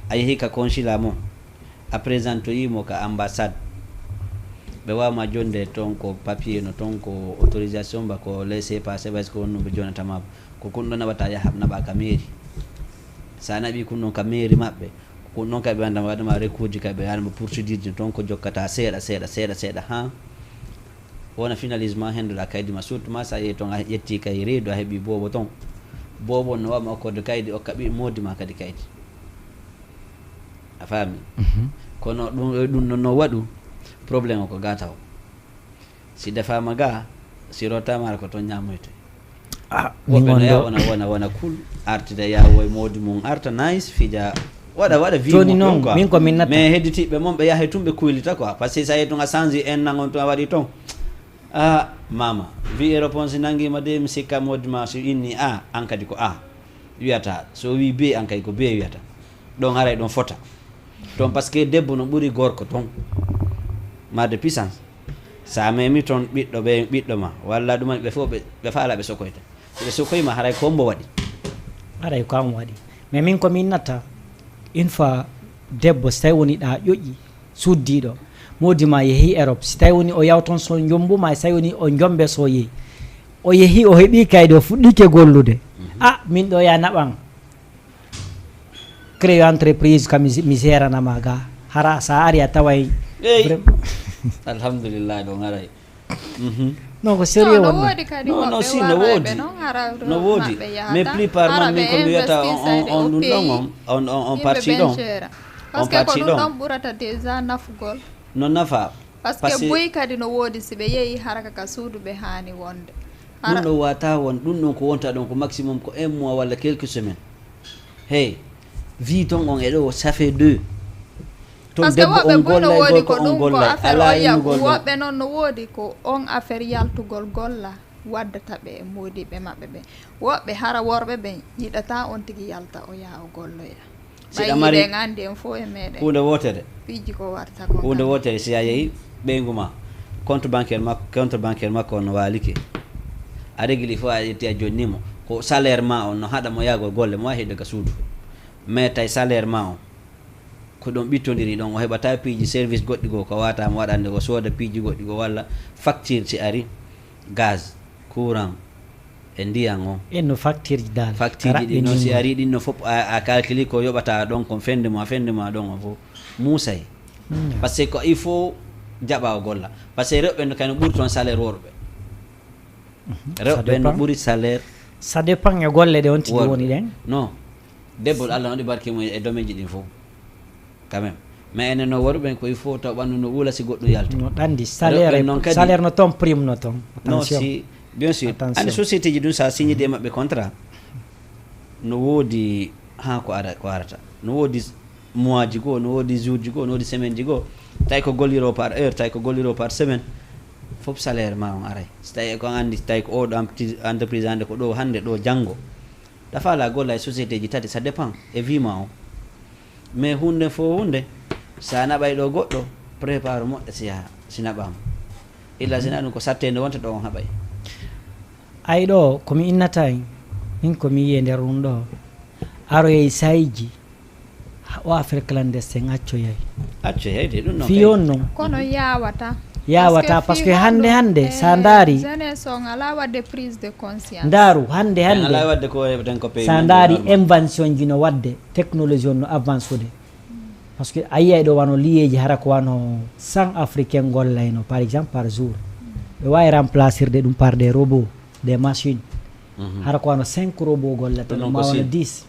ayehi ka consulat mo a présente yimo ka ambassade be wama jonde ton ko papier no ton ko autorisation ba ko laisser passer parce que on be jonata mab ko kunno nabata ya habna ba kameri sana bi kunno kameri mabbe kunno ka be andama wadama rekuji ka be alma poursuivre ton ko jokkata seeda ha wona finalisme hendo la kaydi masut ma sa yeton a yetti kay reedo hebi bobo ton bobo no wama ko de kaydi o kabi modi ma kadi kaydi a fami kono dum no wadu problème ko gata o si defa maga si rota mar ko to nyamoyte wona cool artide ya woy modi mum arta nice fija wada vi joni non min ko min nata mais hediti be mom be yahe tumbe kuylita quoi parce que sa yeto nga sanji en nangon to wadi ton mama vi réponse nangi ma de misika modi ma so inni ankadi ko wiata so wi be ankay ko be wiata don haray don fota don parce que debbo no buri gorko ton ma de puissance sa memi ton biddo ma walla dum be fo be faala be sokoyta be sokoyma haray ko mbo wadi haray ko am wadi mais min ko min nata une fois debbo stay woni da yoji suddido modi ma yehi Europe stay woni o yawton so njombu ma stay woni o njombe so yi o yehi o hebi kaydo fuddike gollude min do ya naban créer entreprise comme misère na maga hara sa ari atawai alhamdulillah do ngaray non ko sérieux no si no wodi mais plupart man min ko mi yata on parti don parce que ko dum burata déjà nafugol no nafa parce que boy kadi no wodi sibe yeyi haraka ka suudu be hani wonde no wata won dum ko wonta don ko maximum ko 1 mois wala quelques semaines hey vie ton on edo ça fait 2 parce que woɓe bono woodi ko ɗum ko affaire o yiya woɓɓe noon no woodi ko on affaire yaltugol golla waddata ɓe e moodiɓe maɓɓe ɓe woɓɓe hara worɓe ɓe yiɗata on tigi yalta o yaha o golloya ɓayiɗe gandi en fof e meɗen hunde wotere piiji ko warta ko hunde wotere si a yeehi ɓeygu ma compte bancaire makko on no waalike a régli fof a yetti a jonnimo ko salaire ma on no haɗa mo yahgol golle mo wawi hedde ka suudu mais tay salaire ma on ko don bittondiri don o hebata piiji service goddi go ko wata mo wadande o soda piiji goddi go walla facture ci ari gaz courant e ndiyam o no facture dal facture di no si ari din no fop a calculer ko yobata don ko fende ma don o fo musay parce que il faut jaba o golla parce que rewbe no kany burton salaire worbe rewbe no buri salaire ça dépend e golle de on tigi woni den non debbo Allah no di barke mo e domaine din fo quand même mais enen no worbe ko il faut to bandu no wula si goddo yalta no dandi salaire no ton prime no ton non si bien sûr ande société ji dun sa signé de mabbe contrat no wodi ko arata no wodi mois ji go no wodi jour ji go no wodi semaine ji go tay ko golliro par heure tay ko golliro par semaine fop salaire ma on aray tay ko andi tay ko o do entreprise ande ko do hande do jango da fala golla société ji tati ça dépend e vie ma on mais hunde fo hunde sa naɓay ɗo goɗɗo prépare moƴƴa si yaha si naɓama illa sina ɗum ko sattede wonta ɗo on haɓay ay ɗo komi innata en min komi yiye nder ɗum ɗo aroyey sayji o affaire clandestin accoyayde ɗum noon fiyon noon kono yawata par ce que hande sa ndaari jeunesse on ala wadde prise de conscience ndaaru hande ala wadde ko ten ko pays sa ndaari invention ji no wadde technologie on no avance ude par ce que a yiyay ɗo wano liyeji hara ko wano 100 africain gollayno par exemple par jour ɓe wawi remplacer de ɗum par des robots des machines hara ko wano 5 robots gollata ɗum ma wano 10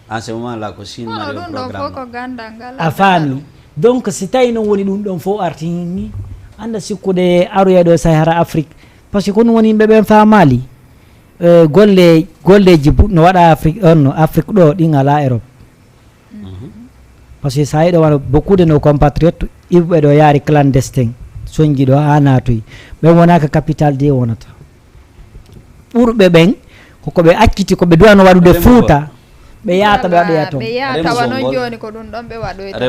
en ce moment là ko Chine mari ɗum ɗon fof ko gandal ngal a faami donc si tawi noon woni ɗum ɗon fof arti ni anda sikkude aroya ɗo say hara afrique par ce que ko ɗum woni yimɓe ɓen famali golleji no waɗa afrique on no afrique ɗo ɗin ala europe par ce que sa yiɗo wano beaucoup de nos compatriotes iɓɓe ɗo yaari clandestin soñji ɗo ha natoyi ɓen wonaka capital de wonata ɓurɓe ɓen koko ɓe acciti koɓe duwano waɗude Fouta ɓe yahata ɓe waɗoya toon ɓe yahatawa noon joni ko ɗum ɗon ɓe waɗoyta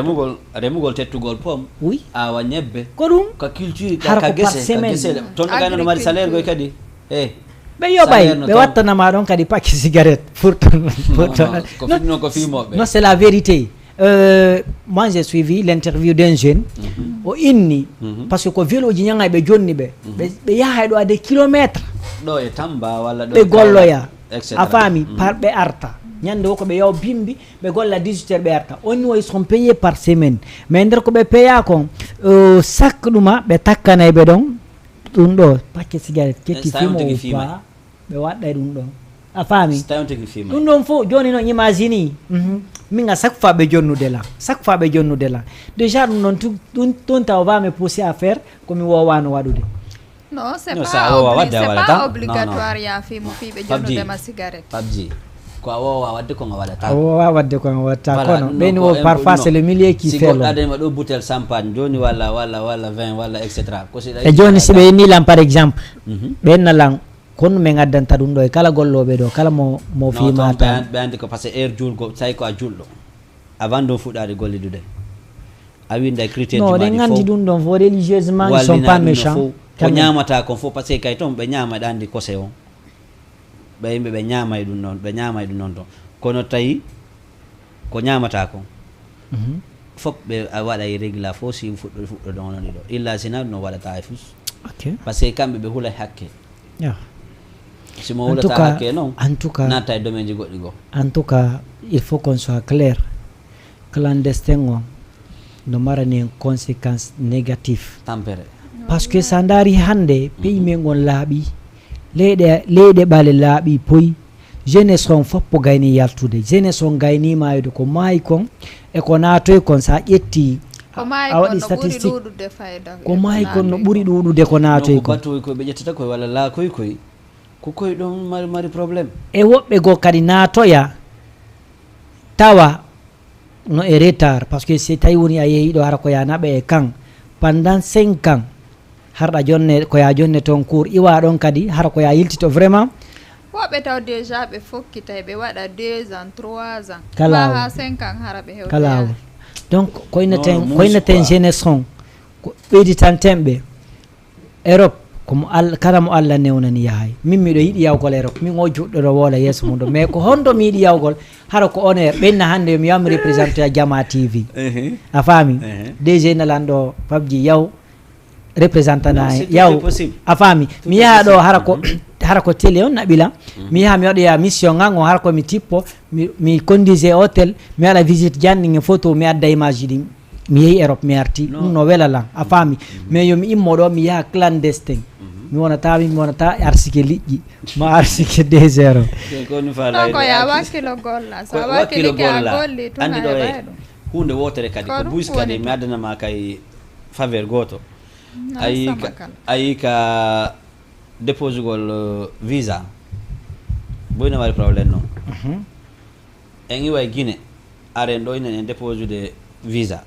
remugol tettugol pom oui awa ñebbe ko ɗum ko culture hara ka ko par gese semaine toon ɗo gayno no mari salaire goy kadi ɓe yoɓay ɓe wattanama ɗon kadi paquet cigarette pour non ko fimoɓe non c'est la vérité moi j'ai suivi l'interview d'un jeune o inni par ce que ko véloji ñagay ɓe jonni ɓe yahay ɗo ade kilométre ɗo e Tamba walla ɗo ɓe golloya a faami par ɓe arta ñande wo ko ɓe yaw bimbi ɓe golla 18 heures ɓe arta on ni sont payés par semaine mais nder ko ɓe paya kon chaque ɗuma ɓe takkanay ɓe ɗon ɗum ɗo paquet cigarette ketti fimo ba ɓe waɗɗay ɗum ɗon a faami ɗum ɗon fof joni noon imagine min a chaque fois ɓe jonnude la déjà ɗum noon ɗum taw wame poussé à faire komi wowano waɗude non c'est pas obligatoire ya fimo fiɓe jonnudema cigarette pabji ko a wowa wadde ko nga waɗata a wowa wadde ko nga waɗata kono ɓeni o parfois c'est le milieu qui fait lo adema ɗo bouteille champagne joni walla 20 walla etc e joni si ɓe yennilan par exemple ɓennalan kono min addanta ɗum ɗo e kala golloɓe ɗo kala mo fimata ɓe andi ko par ce que heure julgo tawi ko a julɗo avant ɗum fuɗɗade gollidude a winda critère non ɗen gandi ɗum ɗon fo religieusement ils sont pas méchants ko ñamata kon fof par ce que kay toon ɓe ñama ɗe andi kose on ɓe yimɓe ɓe ñamay ɗum noon toon kono tawi ko ñamata kon fof ɓe waɗay régla fof si fuɗɗo ɗon noni ɗo illa sina ɗum no waɗata e fus par ce que kamɓe ɓe hulay hakke simo hulata hakke noon natta e domaine ji goɗɗi goo en tout cas il faut qu'on soit clair clandestin on no marani en conséquence négative tampere par ce que sa daari hande pays men on laaɓi leyɗe ɓaale laaɓi poyi jeunesse on foppo gayni yaltude jeunesse on gayni mayde ko maayi kon e ko naatoy kon sa ƴetti a waɗi statistique ko maayi kon no ɓuuri ɗuɗude ko naatoy kon batoy koye ɓe ƴettata koye walla laa koye ko koye ɗon mari probléme e woɓɓe goo kadi naatoya tawa no e retard par ce que si tawi woni a yeehiɗo hara ko ya naɓe e kan pendant 5 ans harɗa jonne koya jonne toon cours iwa ɗon kadi hara koya yiltito vraiment woɓɓe taw déjà ɓe fokkitay ɓe waɗa 2 ans 3 ans kala ha 5 ans hara ɓe hewta kala donc koyneten jeunesse on ko ɓeyditantenɓe Europe komo kala mo Allah newnani yahay min miɗo yiɗi yawgol Europe min o juɗɗo ɗo woola yeeso mum ɗo mais ko honɗo mi yiɗi yawgol hara ko on air ɓenna hande mi yami représenté a Jama TV a faami DG nalanɗo Pabji yaw représentana yaw a faami mi yaha ɗo hara ko télé on naɓila mi yaha mi waɗoya mission ngango hara komi tippo mi conduise hôtel mi waɗa visite janɗinge photo mi adda image ɗi mi yeehi Europe mi arti ɗum no welalan a faami mais yomi immoɗo mi yaha clandestin mi wonata arsike liƴƴi ma arsike désert ko ya wakkilo golla sa wakkilo golli tun andi ɗo e hunde wotere kadi ko bus kadi mi addanama kay faveur goto ayi ka dépose gol visa boyna waɗi probléme noon en iwa Guinée aren ɗo inen en dépose de visa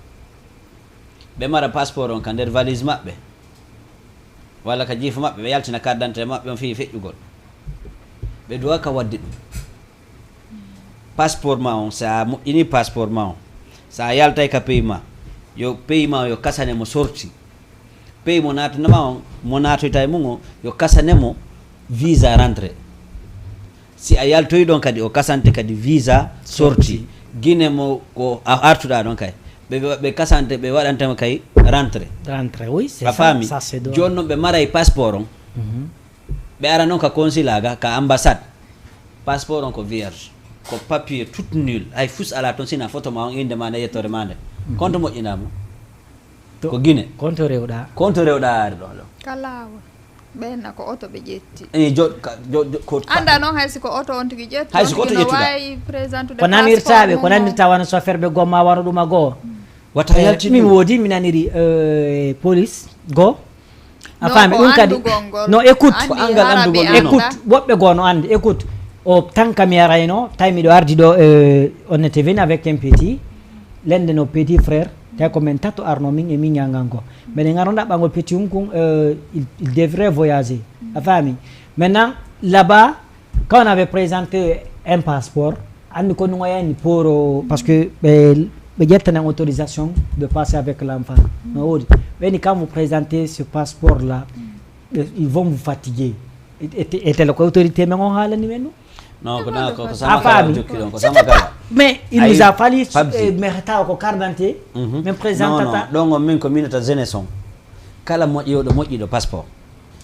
ɓe mara passeport on ka nder valise maɓɓe walla ka jiifa maɓɓe ɓe yaltina carte d'identité maɓɓe on fi feƴƴugol ɓe duwa ka wadde ɗum passeport ma on sa moƴƴini passeport ma on sa yaltay ka pays ma yo pays ma yo kasane mo sorti pays mo natanama on mo natoyta e mum o yo kasanemo visa rentré si a yaltoyi ɗon kadi o kasante kadi visa sorti guine mo ko a artuɗa ɗon kay ɓe kasante ɓe waɗantama kay rentré oui c'est a faami joni noon ɓe maray passeport on ɓe ara noon ka consulat ga ka ambassade passeport on ko vierge ko papier tout nul hay fus ala toon sina photo ma on inde ma nde yettore ma nde compte moƴƴinama ko guine compte rewɗa ari ɗon ɗo kalawa ɓenna ko oto ɓe ƴetti ko anda noon haysi ko oto on tigi ƴetti haysi ko oto wawi présentude ko nanirtaɓe ko nanirta wona chauffeur ɓe gomma wano ɗuma goo wata yalti min woodi mi naniri police goo a faami ɗum kadi no écoute ko angal andugol écoute woɓɓe goo no andi écoute o tan kam yarayno tawi miɗo ardi ɗo on était venu avec un petit lende no petit frère tawi ko min tatto arno min e min ñagal go mbeɗen garo ɗaɓɓangol petit kon il devrait voyager a faami maintenant là-bas quand on avait présenté un passeport andi ko ɗum o yani pour parce que ɓe ƴettanen autorisation de passer avec l'enfant no woodi ɓeni quand vous présentez ce passeport là ils vont vous fatiguer et tel ko autorité men on haalani men ɗum non ko sama kala jokkiɗon ko sama kala mais il nous a fallu mais tawa ko carte d'identité min présentata ɗon on min ko minata jeunesse on kala moƴƴiyoɗo moƴƴiɗo passeport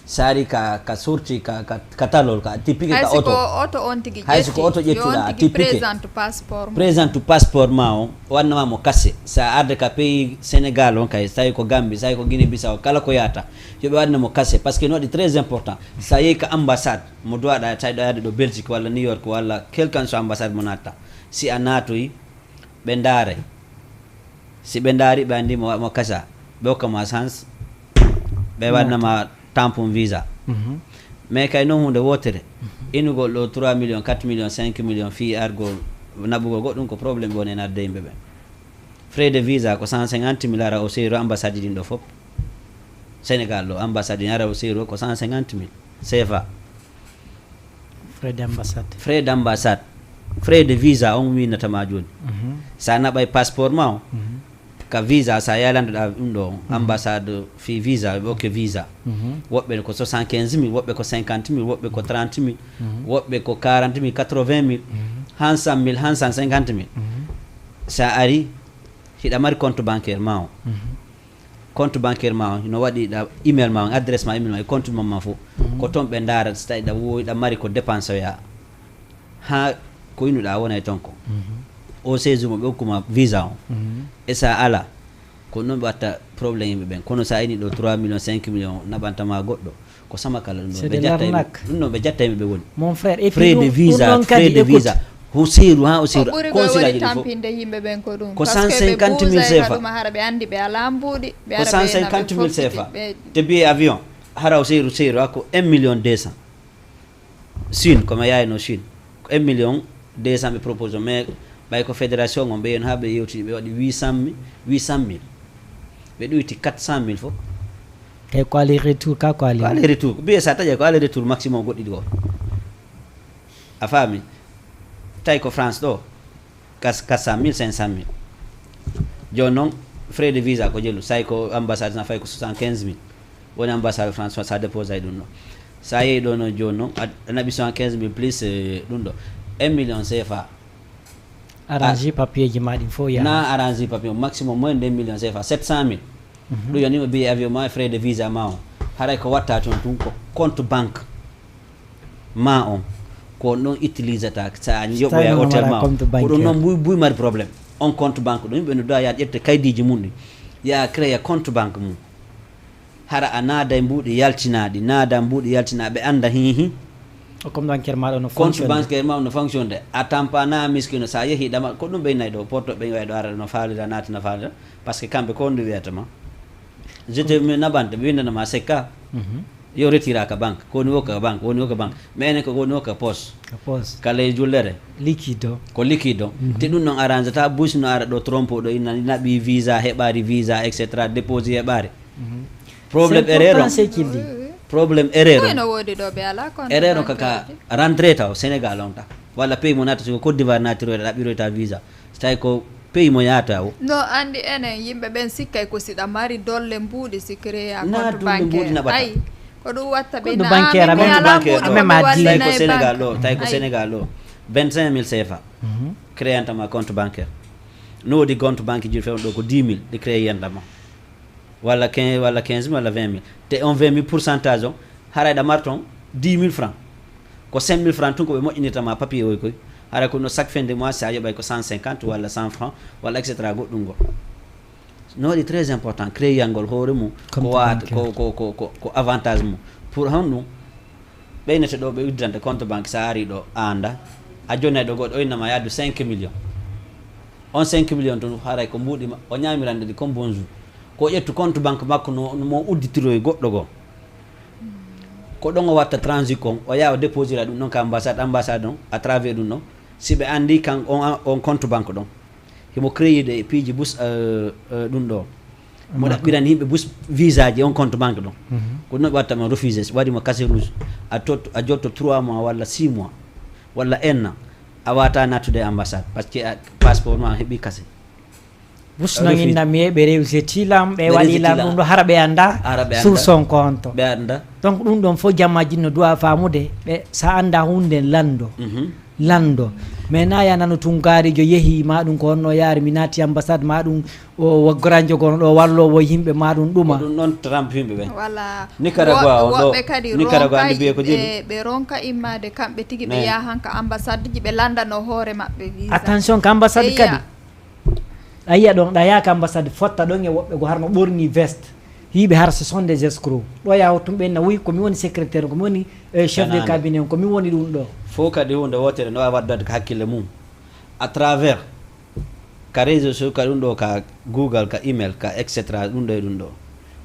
sari ka sorti ka talol ka tippike ka auto on tigi hayso ko auto ƴettuɗa tippike présente passeport ma o wannama mo kasse sa arde ka pays Sénégal on kay tawi ko Gambie tawi ko Guinée Bissau kala ko yata yoɓe wannamo kasse par ce que no waɗi très important sa yeehi ka ambassade mo duwaɗa tawi ɗo yaade ɗo Belgique walla New York walla quelqu'un so ambassade mo natta si a natoyi ɓe ndaare si ɓe ndaari ɓe andimo mo kasa ɓe hokkama chance ɓe wannama tampon visa mais kay noon hunde wotere inugol ɗo 3 millions 4 millions 5 millions fi argol naɓugol goɗɗum ko probléme woni en arde yimɓe ɓe frais de visa ko 150 000 ara o seyro ambassade ɗin ɗo fof Sénégal ɗo ambassade ɗin ara o seyro ko 150 000 CFA frais d' ambassade frais de visa on winatama joni sa naɓay passeport ma o ka visa sa yalandoɗa ɗum ɗo ambassade fi visa ɓe okke visa woɓɓe ko 75 000 woɓɓe ko 50 000 woɓɓe ko 30 000 woɓɓe ko 40 000 80 000 han 100 000 han 150 000 sa ari hiɗa mari compte bancaire ma o compte bancaire ma o no waɗiɗa email ma o adresse ma email ma e compte ma fof ko toon ɓe daara so tawi ɗa woyiɗa mari ko dépense oya ha ko yinuɗa wonay toon ko o séjour mo ɓe hokkuma visa o e sa ala ko noon ɓe watta probléme yimɓe ɓen kono sa ini ɗo 3 millions 5 millions naɓantama goɗɗo ko sama kala ɗum ɗum ɓe jatta yimɓe ɓe woni mon frère frais de visa o séru ha o séru consulaji tampinde yimɓe ɓen ko ɗum ko 150 000 CFA hara ɓe andi ɓe ala mbuuɗi ko 150 000 CFA te billet avion hara o séru hakko 1 million 200 Chine komi yayno Chine ko 1 million 200 ɓe propose mais ɓay ko fédération on ɓe hen ha ɓe yewtidi ɓe waɗi 800 000 ɓe ɗoyti 400 000 fof e ko aller retour ka ko aller retour ko biye sa taƴa ko aller retour maximum goɗɗiɗi ko a faami tawi ko France ɗo 400 000 500 000 joni noon frais de visa ko jellu say ko ambassade na fay ko 75 000 woni ambassade France sa dépose ay ɗum ɗo sa yeehi ɗo noon joni noon a naɓi 75 000 plus ɗum ɗo 1 million CFA arrangé papier ji maɗi fof ya na arrangé papier maximum moins de 2 millions CFA 700 000 ɗum yonima billet avion ma e frais de visa ma o haray ko watta toon tun ko compte banque ma on ko ɗon utilisata sa yoɓoya hôtel ma o ko ɗum noon buy mari probléme on compte banque ɗum yimɓe no dowa yaade ƴette kaydiji mum ɗi ya créa compte banque mum hara a naada e mbuuɗi yaltinaɗi naada mbuuɗi yaltinaɓe anda hihi compte bancaire maɗo no compte bancaire ma no fonctionne de a tampana miskino sa yeehi ɗama ko ɗum ɓeynay ɗo porto ɓe way ɗo ara no faalira naati no faalira par ce que kamɓe ko ndu wiyatama jete mi naɓante ɓe windanama sekka yo retira ka banque kowoni wokka banque woni wokka banque mais enen ko woni wokka poste kala e jullere liquide ko liquide o te ɗum noon arrange ta busi no ara ɗo trompe ɗo ina naɓi visa heɓari visa etc déposé heɓari probléme erreur probléme erreur o kaka rentré taw Sénégal on ta walla pays mo nata siko Côte d'Ivoire natiroyɗa ɗaɓɓiroyta visa so tawi ko pays mo yata o no andi enen yimɓe ɓen sikkay ko siɗa mari dolle mbuuɗi si créa na compte mbuuɗi na bancaire ay ko ɗum watta ɓe Compte bancaire tay ko Sénégal ɗo tay ko Sénégal ɗo 25 000 CFA créantama compte bancaire no wodi compte banque ji fewn ɗo ko 10 000 ɗi créé yandama walla 15 walla 20 000 te on 20 000 pourcentage o haray ɗa mar toon 10 000 francs ko 5 000 francs tun ko ɓe moƴƴinirtama papier oy koy haray ko no chaque fin de mois sa yoɓay ko 150 walla 100 francs walla etc goɗɗum ngo no waɗi très important créyangol hoore mum ko wata ko avantage mum pour honɗum ɓeynete ɗo ɓe udditante compte banque sa ari ɗo anda a jonnay ɗo goɗɗo o innama yaddu 5 millions on 5 millions toon haray ko mbuuɗima o ñamirande ɗi comme bonjour ko ƴettu compte banque makko mo udditiroye goɗɗo goo ko ɗon o watta transit kon o yawa déposira ɗum ɗon ka ambassade on à travers ɗum ɗon si ɓe andi kan on compte banque ɗon himo créide piiji bus ɗum ɗo mo ɗaɓɓiran yimɓe bus visa ji on compte banque ɗon ko ɗum ɗo ɓe wattama refusé waɗimo casier rouge a jotto 3 mois walla 6 mois walla 1 an a wata nattude ambassade par ce que passeport ma heeɓi kase busno innami ɓe rewse tilam ɓe waɗilam ɗum ɗo hara ɓe anda sur son compte ɓe anda donc ɗum ɗon fof jammaji no dowa famude ɓe sa anda hunde lando mais na yanano tunkarijo yeehi maɗum ko honno yaari mi naati ambassade maɗum o waggoranjo gono ɗo wallowo yimɓe maɗum ɗuma ɗum noon trempe yimɓe ɓe voilà Nicaragua o woɓɓe kadi Nicaragua andi biye ko jeeɗi ɓe ronka immade kamɓe tigi ɓe yahanka ambassade ji ɓe landano hoore maɓɓe visa attention ko ambassade kadi a yiya ɗon ɗa yaaka ambassade fotta ɗon e woɓɓe ko harno ɓorni veste yiɓe har ce sont des escrocs ɗo yaha tum ɓenna wi komi woni secrétaire komi woni chef de cabinet komi woni ɗum ɗo fof kadi hunde wotere no wawi waddade ko hakkille mum à travers ka réseau sociaux ka ɗum ɗo ka google ka email ka etc ɗum ɗo e ɗum ɗo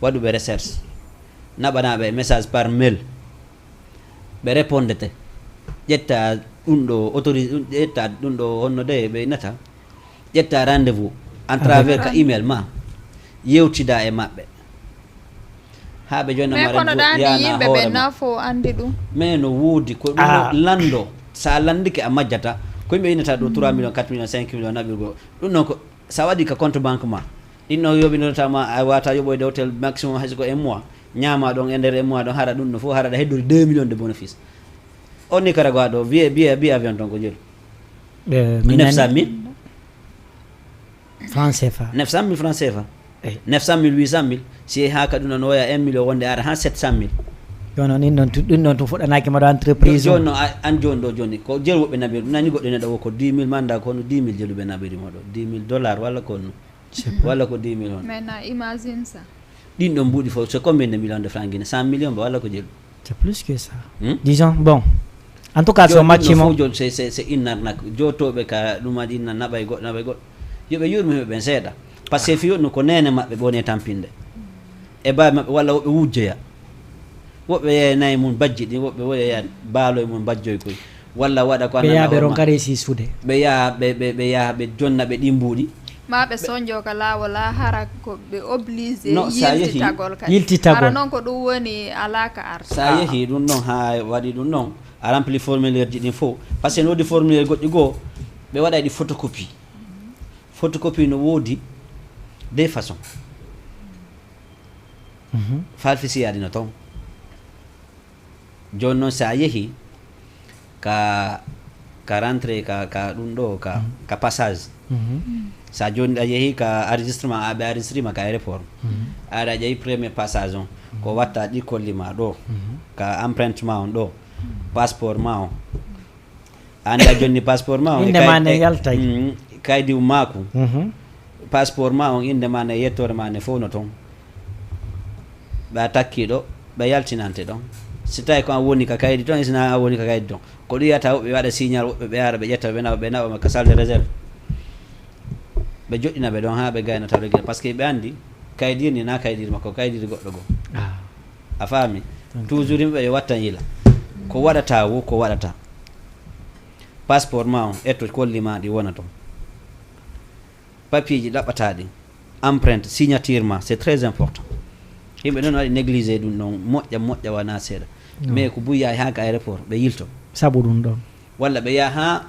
waɗuɓe recherche naɓanaɓe message par mail ɓe répondete ƴetta ɗum ɗo autorise ƴetta ɗum ɗo honno de ɓe innata ƴetta rendez vous en travers ka email ma yewtida e maɓɓe ha ɓe yimɓe ɓe nafo andi ɗum mais no woodi ko ɗum lando sa landike a majjata ko yimɓe innata ɗo 3 millions 4 millions 5 millions naɓirgo ɗum noon ko sa waɗi ka compte banque ma ɗinno yoɓinotama a wata yoɓoyde hôtel maximum hayso ko un mois ñama ɗon e nder un mois ɗon hara ɗum no fof haraɗa heddori 2 millions de bénéfice on Nicaragua ɗo biye avion ton ko jeelu 900 000 francs CFA 900 000 francs CFA 900 000 800 000 si ha ka ɗum noon woya 1 million wonde ara ha 700 000 jono ɗin ɗon to fuɗɗanaki maɗo entreprise joni noon an joni ɗo joni ko jeelu woɓɓe naɓiri ɗum nani goɗɗo neɗɗo o ko 10 000 manda ko hono 10 000 jeeluɓe naɓirimo ɗo 10 000 dollars walla ko no walla ko 10 000 on maintenant imagine ça ɗin ɗon mbuɗi fof c'est combien de millions de francs guiné 100 millions ba walla ko jeelu c'est plus que ça disons bon en tout cas so maccimo fof joni c'est une arnaque jotoɓe ka ɗum waɗi inna naɓay goɗɗo yoɓe yurmi ɓen seeɗa par ce que fiyoɗno ko nene maɓɓe ɓone tampinde e bawi maɓɓe walla woɓɓe wujjoya woɓɓe yeeya nayi mum bajji ɗi woɓɓe woya baalo e mum bajjoy koy walla waɗa ko ɓe yaha ɓe ronkare sisude ɓe yaha ɓe yaha ɓe jonna ɓe ɗi mbuuɗi ma ɓe soñjo ka laawol ha hara ko ɓe obligé yiltitagol hara noon ko ɗum woni alaka arta sa yeehi ɗum ɗon ha waɗi ɗum ɗon a rempli formulaire ji ɗin fof par ce que no woodi formulaire goɗɗi goo ɓe waɗa ɗi photocopie no woodi des façons falsifiyaɗi no toon joni noon sa yeehi ka rentré ka ɗum ɗo ka passage sa joni a yeehi ka enregistrement aɓe enregistrima ka aéroport aɗa ƴeewi premier passage on ko watta ɗi kollima ɗo ka empreinte ma on ɗo passeport ma on andi a jonni passeport ma on indema ne yaltay kaydi maku passeport ma on indema ne yettore ma ne fof no toon ɓe a takkiɗo ɓe yaltinante ɗon si tawi ko an woni ka kaydi toon sina an woni ka kaydi toon ko ɗum yiyata woɓɓe waɗa signal woɓɓe ɓe ara ɓe ƴetta ɓe naɓama ka salle de réserve ɓe joƴƴina ɓe ɗon ha ɓe gaynata regla par ce que ɓe andi kaydiri ni na kaydiri makko kaydiri goɗɗo goo a faami toujours yimɓe yo wattan yila ko waɗata wo ko waɗata passeport ma on etto kollima ɗi wona toon papier ji ɗaɓɓataɗi empreinte signature ma c'est très important yimɓe noon waɗi négligé ɗum ɗon moƴƴa wona seeɗa mais ko buy yaha ha ka aéroport ɓe yilto saabu ɗum ɗon walla ɓe yaha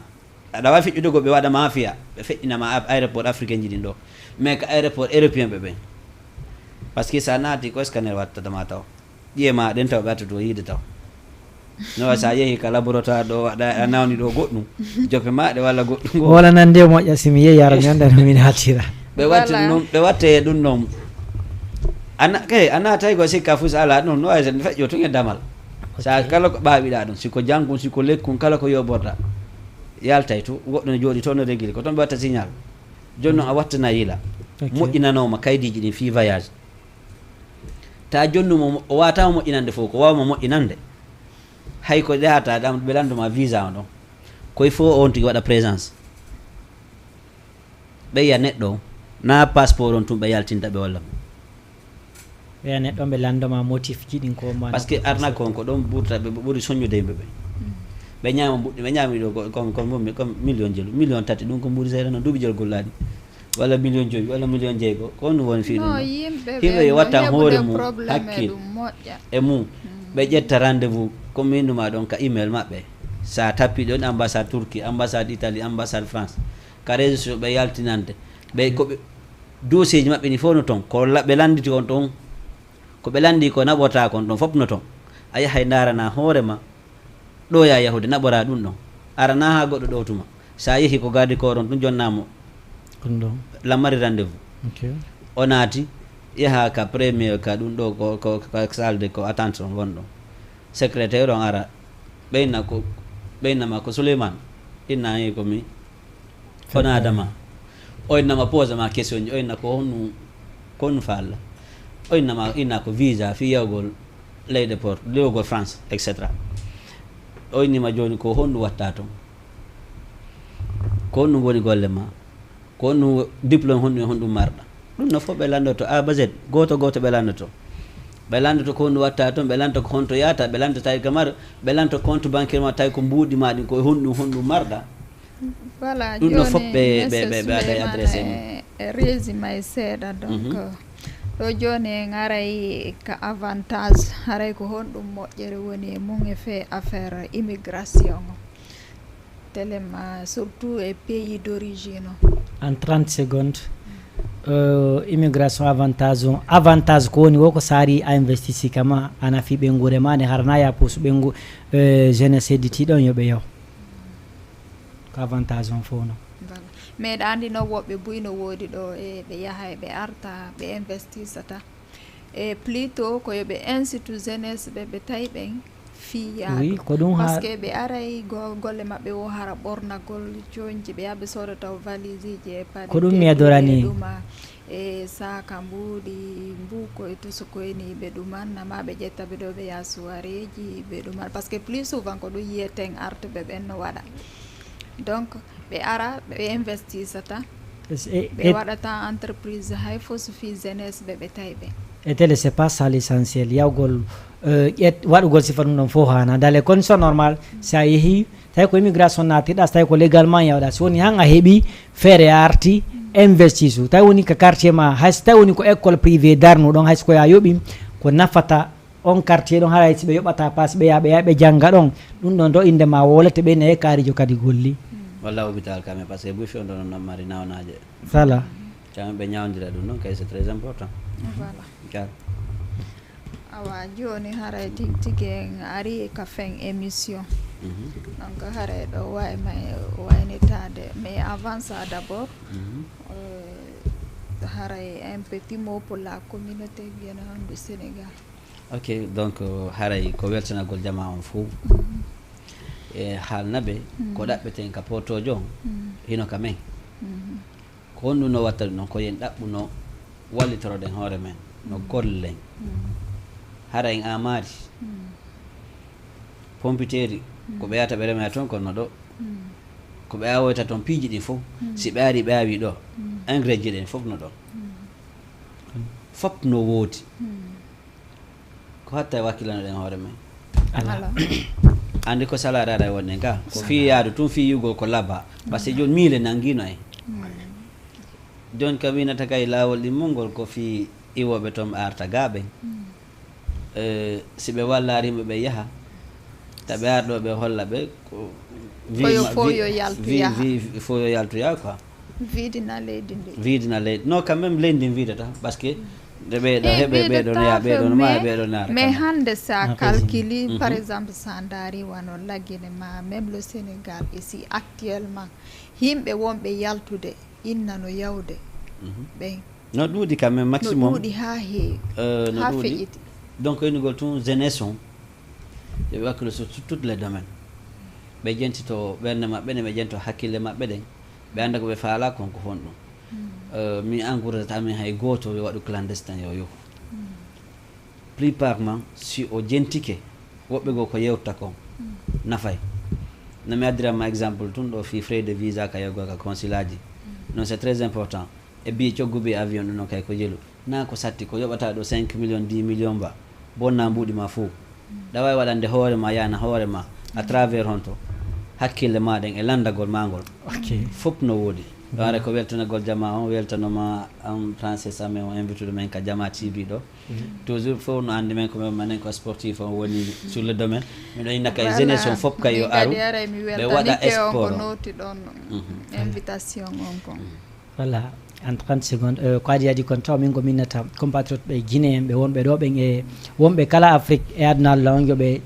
ha aɗa wawi feƴƴude go ɓe waɗa mafia ɓe feƴƴinama aéroport africain ji ɗin ɗo mais ko aéroport européen ɓe ɓen par ce que sa naati ko scanner wattatama taw ƴiye ma ɗen taw ɓe atta to yiide taw no sa yeehi ka laboratoire ɗo waɗa a nawni ɗo goɗɗum joppe maɗe walla goɗɗum wala nande moƴƴa simi yeehi yaro mi anda no min hattira ɓe watti ɗum ɓe watte ɗum noon a naatayi ko sikka fuu so ala ɗum no wawi sen feƴƴo tun e damal sa kala ko ɓaawiɗa ɗum siko jangkum siko lekkum kala ko yoɓorɗa yaltay to goɗɗo ne jooɗi toon no régli ko toon ɓe watta signal joni noon a wattana yila moƴƴinanoma kaydiji ɗin fi voyage ta jonnumo o watama moƴƴinande fof ko wawma moƴƴinande hay ko jahata ɗam ɓe landuma visa o ɗon koye fof on tigi waɗa présence ɓeyya neɗɗo na passeport on tum ɓe yaltinta ɓe walla ɓeya neɗɗo ɓe landoma motif ji ɗin ko par ce que arnaque on ko ɗon ɓurta ɓe ɓuuri soññude yimɓe ɓe ɓe ñama ɓuɗɗi ɓe ñami ɗo comme million jelu million tati ɗum ko ɓuuri seeɗa noon duuɓi jel gollaɗi walla million joyi walla million jeego ko on ɗum woni fi ɗum yimɓe watta hoore mum hakkil e mum ɓe ƴetta rendez vous comme minduma ɗon ka email maɓɓe sa tappi ɗon ambassade Turquie ambassade Italie ambassade France ka réseau sociaux ɓe yaltinande ɓe koɓe dossier ji maɓɓe ni fof no toon ko ɓe landiti on ɗon ko ɓe landi ko naɓota kon ɗon fof no toon a yahay darana hoorema ɗo ya yahude naɓora ɗum ɗon arana ha goɗɗo ɗowtuma sa yeehi ko gardi ko ɗon ɗum jonnamo lammari rendez vous o naati yaha ka premier ka ɗum ɗo ko salle de ko attente on wonɗon secrétaire on ara ɓeynama ko Souleymane innani komi on adama o innama pose ma question ji o inna ko honnu falla o innama inna ko visa fi yawgol leyɗe port lewgol France etc o innima joni ko honɗum watta toon ko honɗum woni golle ma ko honɗum diplôme honɗum marɗa ɗum no fof ɓe landoto A ba Z goto ɓe landoto ko honɗum watta toon ɓe lanta ko honto yata ɓe lanta tawi kamar ɓe lanta compte bancaire ma tawi ko mbuuɗi ma ɗin koye honɗum marɗa voilà ɗum no fof ɓe aɗa adressé résumé seeɗa donc ɗo joni en aray ka avantage haray ko honɗum moƴƴere woni e mum e fait affaire immigration o telema surtout e pays d'origine o en 30 secondes immigration avantage ko woni ko saari a investisi kama a nafi ɓengure ma nde harana ya pousse ɓengu jeunesse hedditiɗon yoɓe yaw ko avantage on fof noon meɗa andi no woɓɓe buyno woodi ɗo e ɓe yaha e ɓe arta ɓe investisata e plutôt ko yoɓe incite jeunesse ɓe tawi ɓen fiyaɗo par ce que ɓe aray golle maɓɓe o hara ɓornagol jonji ɓe yaɓe sooda taw valise ji e paɗe ko ɗum mi adorani ɗuma e saka mbuuɗi mbukoye to sokoyni ɓe ɗumanna ma ɓe ƴettaɓe ɗo ɓe ya soirée ji ɓe ɗuman par ce que plus souvent ko ɗum yiyeten artuɓe ɓen no waɗa donc ɓe ara ɓe investisata ɓe waɗata entreprise hay fo suffit jeunesse ɓe tawi ɓe et tel c'est pas ça l'essentiel yawgol waɗugol sifa ɗum ɗon fof hana dans les conditions normales sa yeehi tawi ko immigration natiɗa so tawi ko légalement yawɗa so woni han a heeɓi feere a arti investis u tawi woni ko quartier ma hayso tawi woni ko école privé darnuɗon hayso koya yoɓi ko nafata on quartier ɗon haray si ɓe yoɓata passe ɓe yaha ɓe jangga ɗon ɗum ɗon ɗo inde ma wolete ɓe ne kaarijo kadi golli walla hôpital kame par ce que bouche on ɗon mari nawnaje voilà cami ɓe ñawdira ɗum ɗon kay c'est très important voilà awa joni haray tigi en ari ka fen émission donc haray ɗo waynitade mais avant ça d'abord haray un petit mot pour la communauté bienhande du Sénégal. Ok, donc haray ko weltanagol jama on fou e haalnaɓe ko ɗaɓɓeten ka potojo hino ka men ko honɗum no watta ɗum noon ko yen ɗaɓɓuno wallitoroɗen hoore men no gollen hara en amari pompiteri ko ɓe yata ɓe remea toon kono ɗo ko ɓe awoyta toon piiji ɗin fof si ɓe ari ɓe awi ɗo engrais ji ɗen fof no ɗon fop no woodi ko hatta wakkilanoɗen hoore men andi ko salade aɗa wonɗen ka ko fi yaadu tun fi yugol ko labba par ce que joni miile nanguino en joni kam winata kay laawol ɗimmolngol ko fi iwoɓe toon ɓe arta gaaɓen si ɓe wallarima ɓe yaaha taɓe arɗo ɓe holla ɓe fo yo yaltoya quoi vidina leydi non quand même leydi vidata par ce que de ɓeeɗo heɓe ɓeeɗo noya ɓeeɗo no ma ɓeeɗo nara mais hande sa calculi par exemple sa daari wano laggine ma même le Sénégal ici actuellement yimɓe wonɓe yaltude innano yawde ɓen no ɗuuɗi quand même maximum no ɗuuɗi ha heewi ha feƴƴiti donc enugol tun jeunesse on yoɓe hakkille sur toutes les domaines ɓe jentito ɓernde maɓɓe ne ɓe jento hakkille maɓɓe ɗen ɓe anda ko ɓe faala konko hon ɗum mi encouragata min hay gooto yo waɗu clandestin yo yohu plupart si o jentike woɓɓe goo ko yewta kon nafay no mi addiranma exemple tun ɗo fi frais de visa ka yewgo ka consulat ji non c'est très important e bi cogguɓe avion ɗum noon kay ko jelu na ko satti ko yoɓata ɗo 5 millions 10 millions ba bonna mbuɗi ma fou ɗa wawi waɗande hoore ma yana hoore ma à travers honto hakkille maɗen e landagol magol fof no woodi ɗoare ko weltanagol jama on weltanoma en français amen o invitude men ka jama TV ɗo toujours fof no andi men ko manen ko sportif on woni sur le domaine miɗo inna kay jeunesse on fof kay yo aru ɓe waɗa sport invitation on kon voilà en 30 secondes ko adi kon taw min ko minnata compatriote ɓe Guinée ɓe wonɓe ɗo ɓen e wonɓe kala Afrique e aduna Allah on yoɓe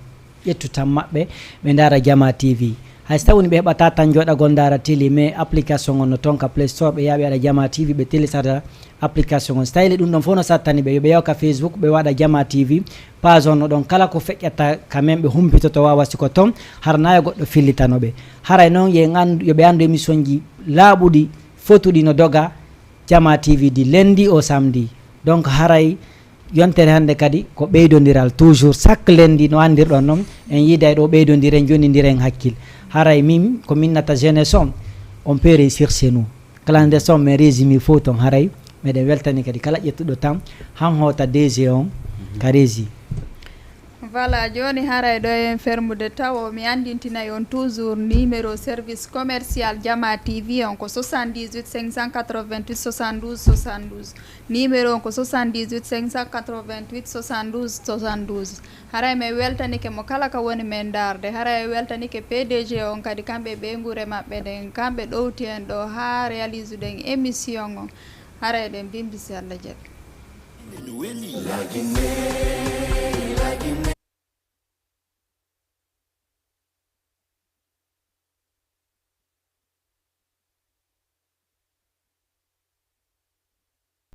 ƴettu tan maɓɓe ɓe dara Jama TV hay so tawni ɓe heɓata tan joɗagol dara télé mais application on no tonka Play Store ɓe yaaɓe waɗa Jama TV ɓe télécharge application on so tawi ɗum ɗon fof no sattani ɓe yoɓe yawka Facebook ɓe waɗa Jama TV page on no ɗon kala ko feƴƴata quand même ɓe humpitoto wawa siko toon har naya goɗɗo fillitanoɓe haray noon yoɓe andu émission ji laaɓuɗi fotuɗi no doga Jama TV di lundi au samedi donc haray yontere hande kadi ko ɓeydodiral toujours chaque lundi no andirɗon noon en yiiday ɗo ɓeydodiren jonodiren hakkille haray min ko minnata jeunesse on peut réussir chez nous clandestin mais résumé fo ton haray meɗen weltani kadi kala ƴettuɗo tan han hota DG on ka rési voilà joni haray ɗo en fermude taw mi andintinay on toujours numéro service commercial Jama TV on ko 78 588 72 72 numéro on ko 78 588 72 72 haray mi weltanike mo kala ka woni men darde haray weltanike PDG on kadi kamɓe ɓe gure maɓɓe ɗen kamɓe ɗowti en ɗo ha réalise ɗen émission on haray ɗen bimbisi Allah jaɓi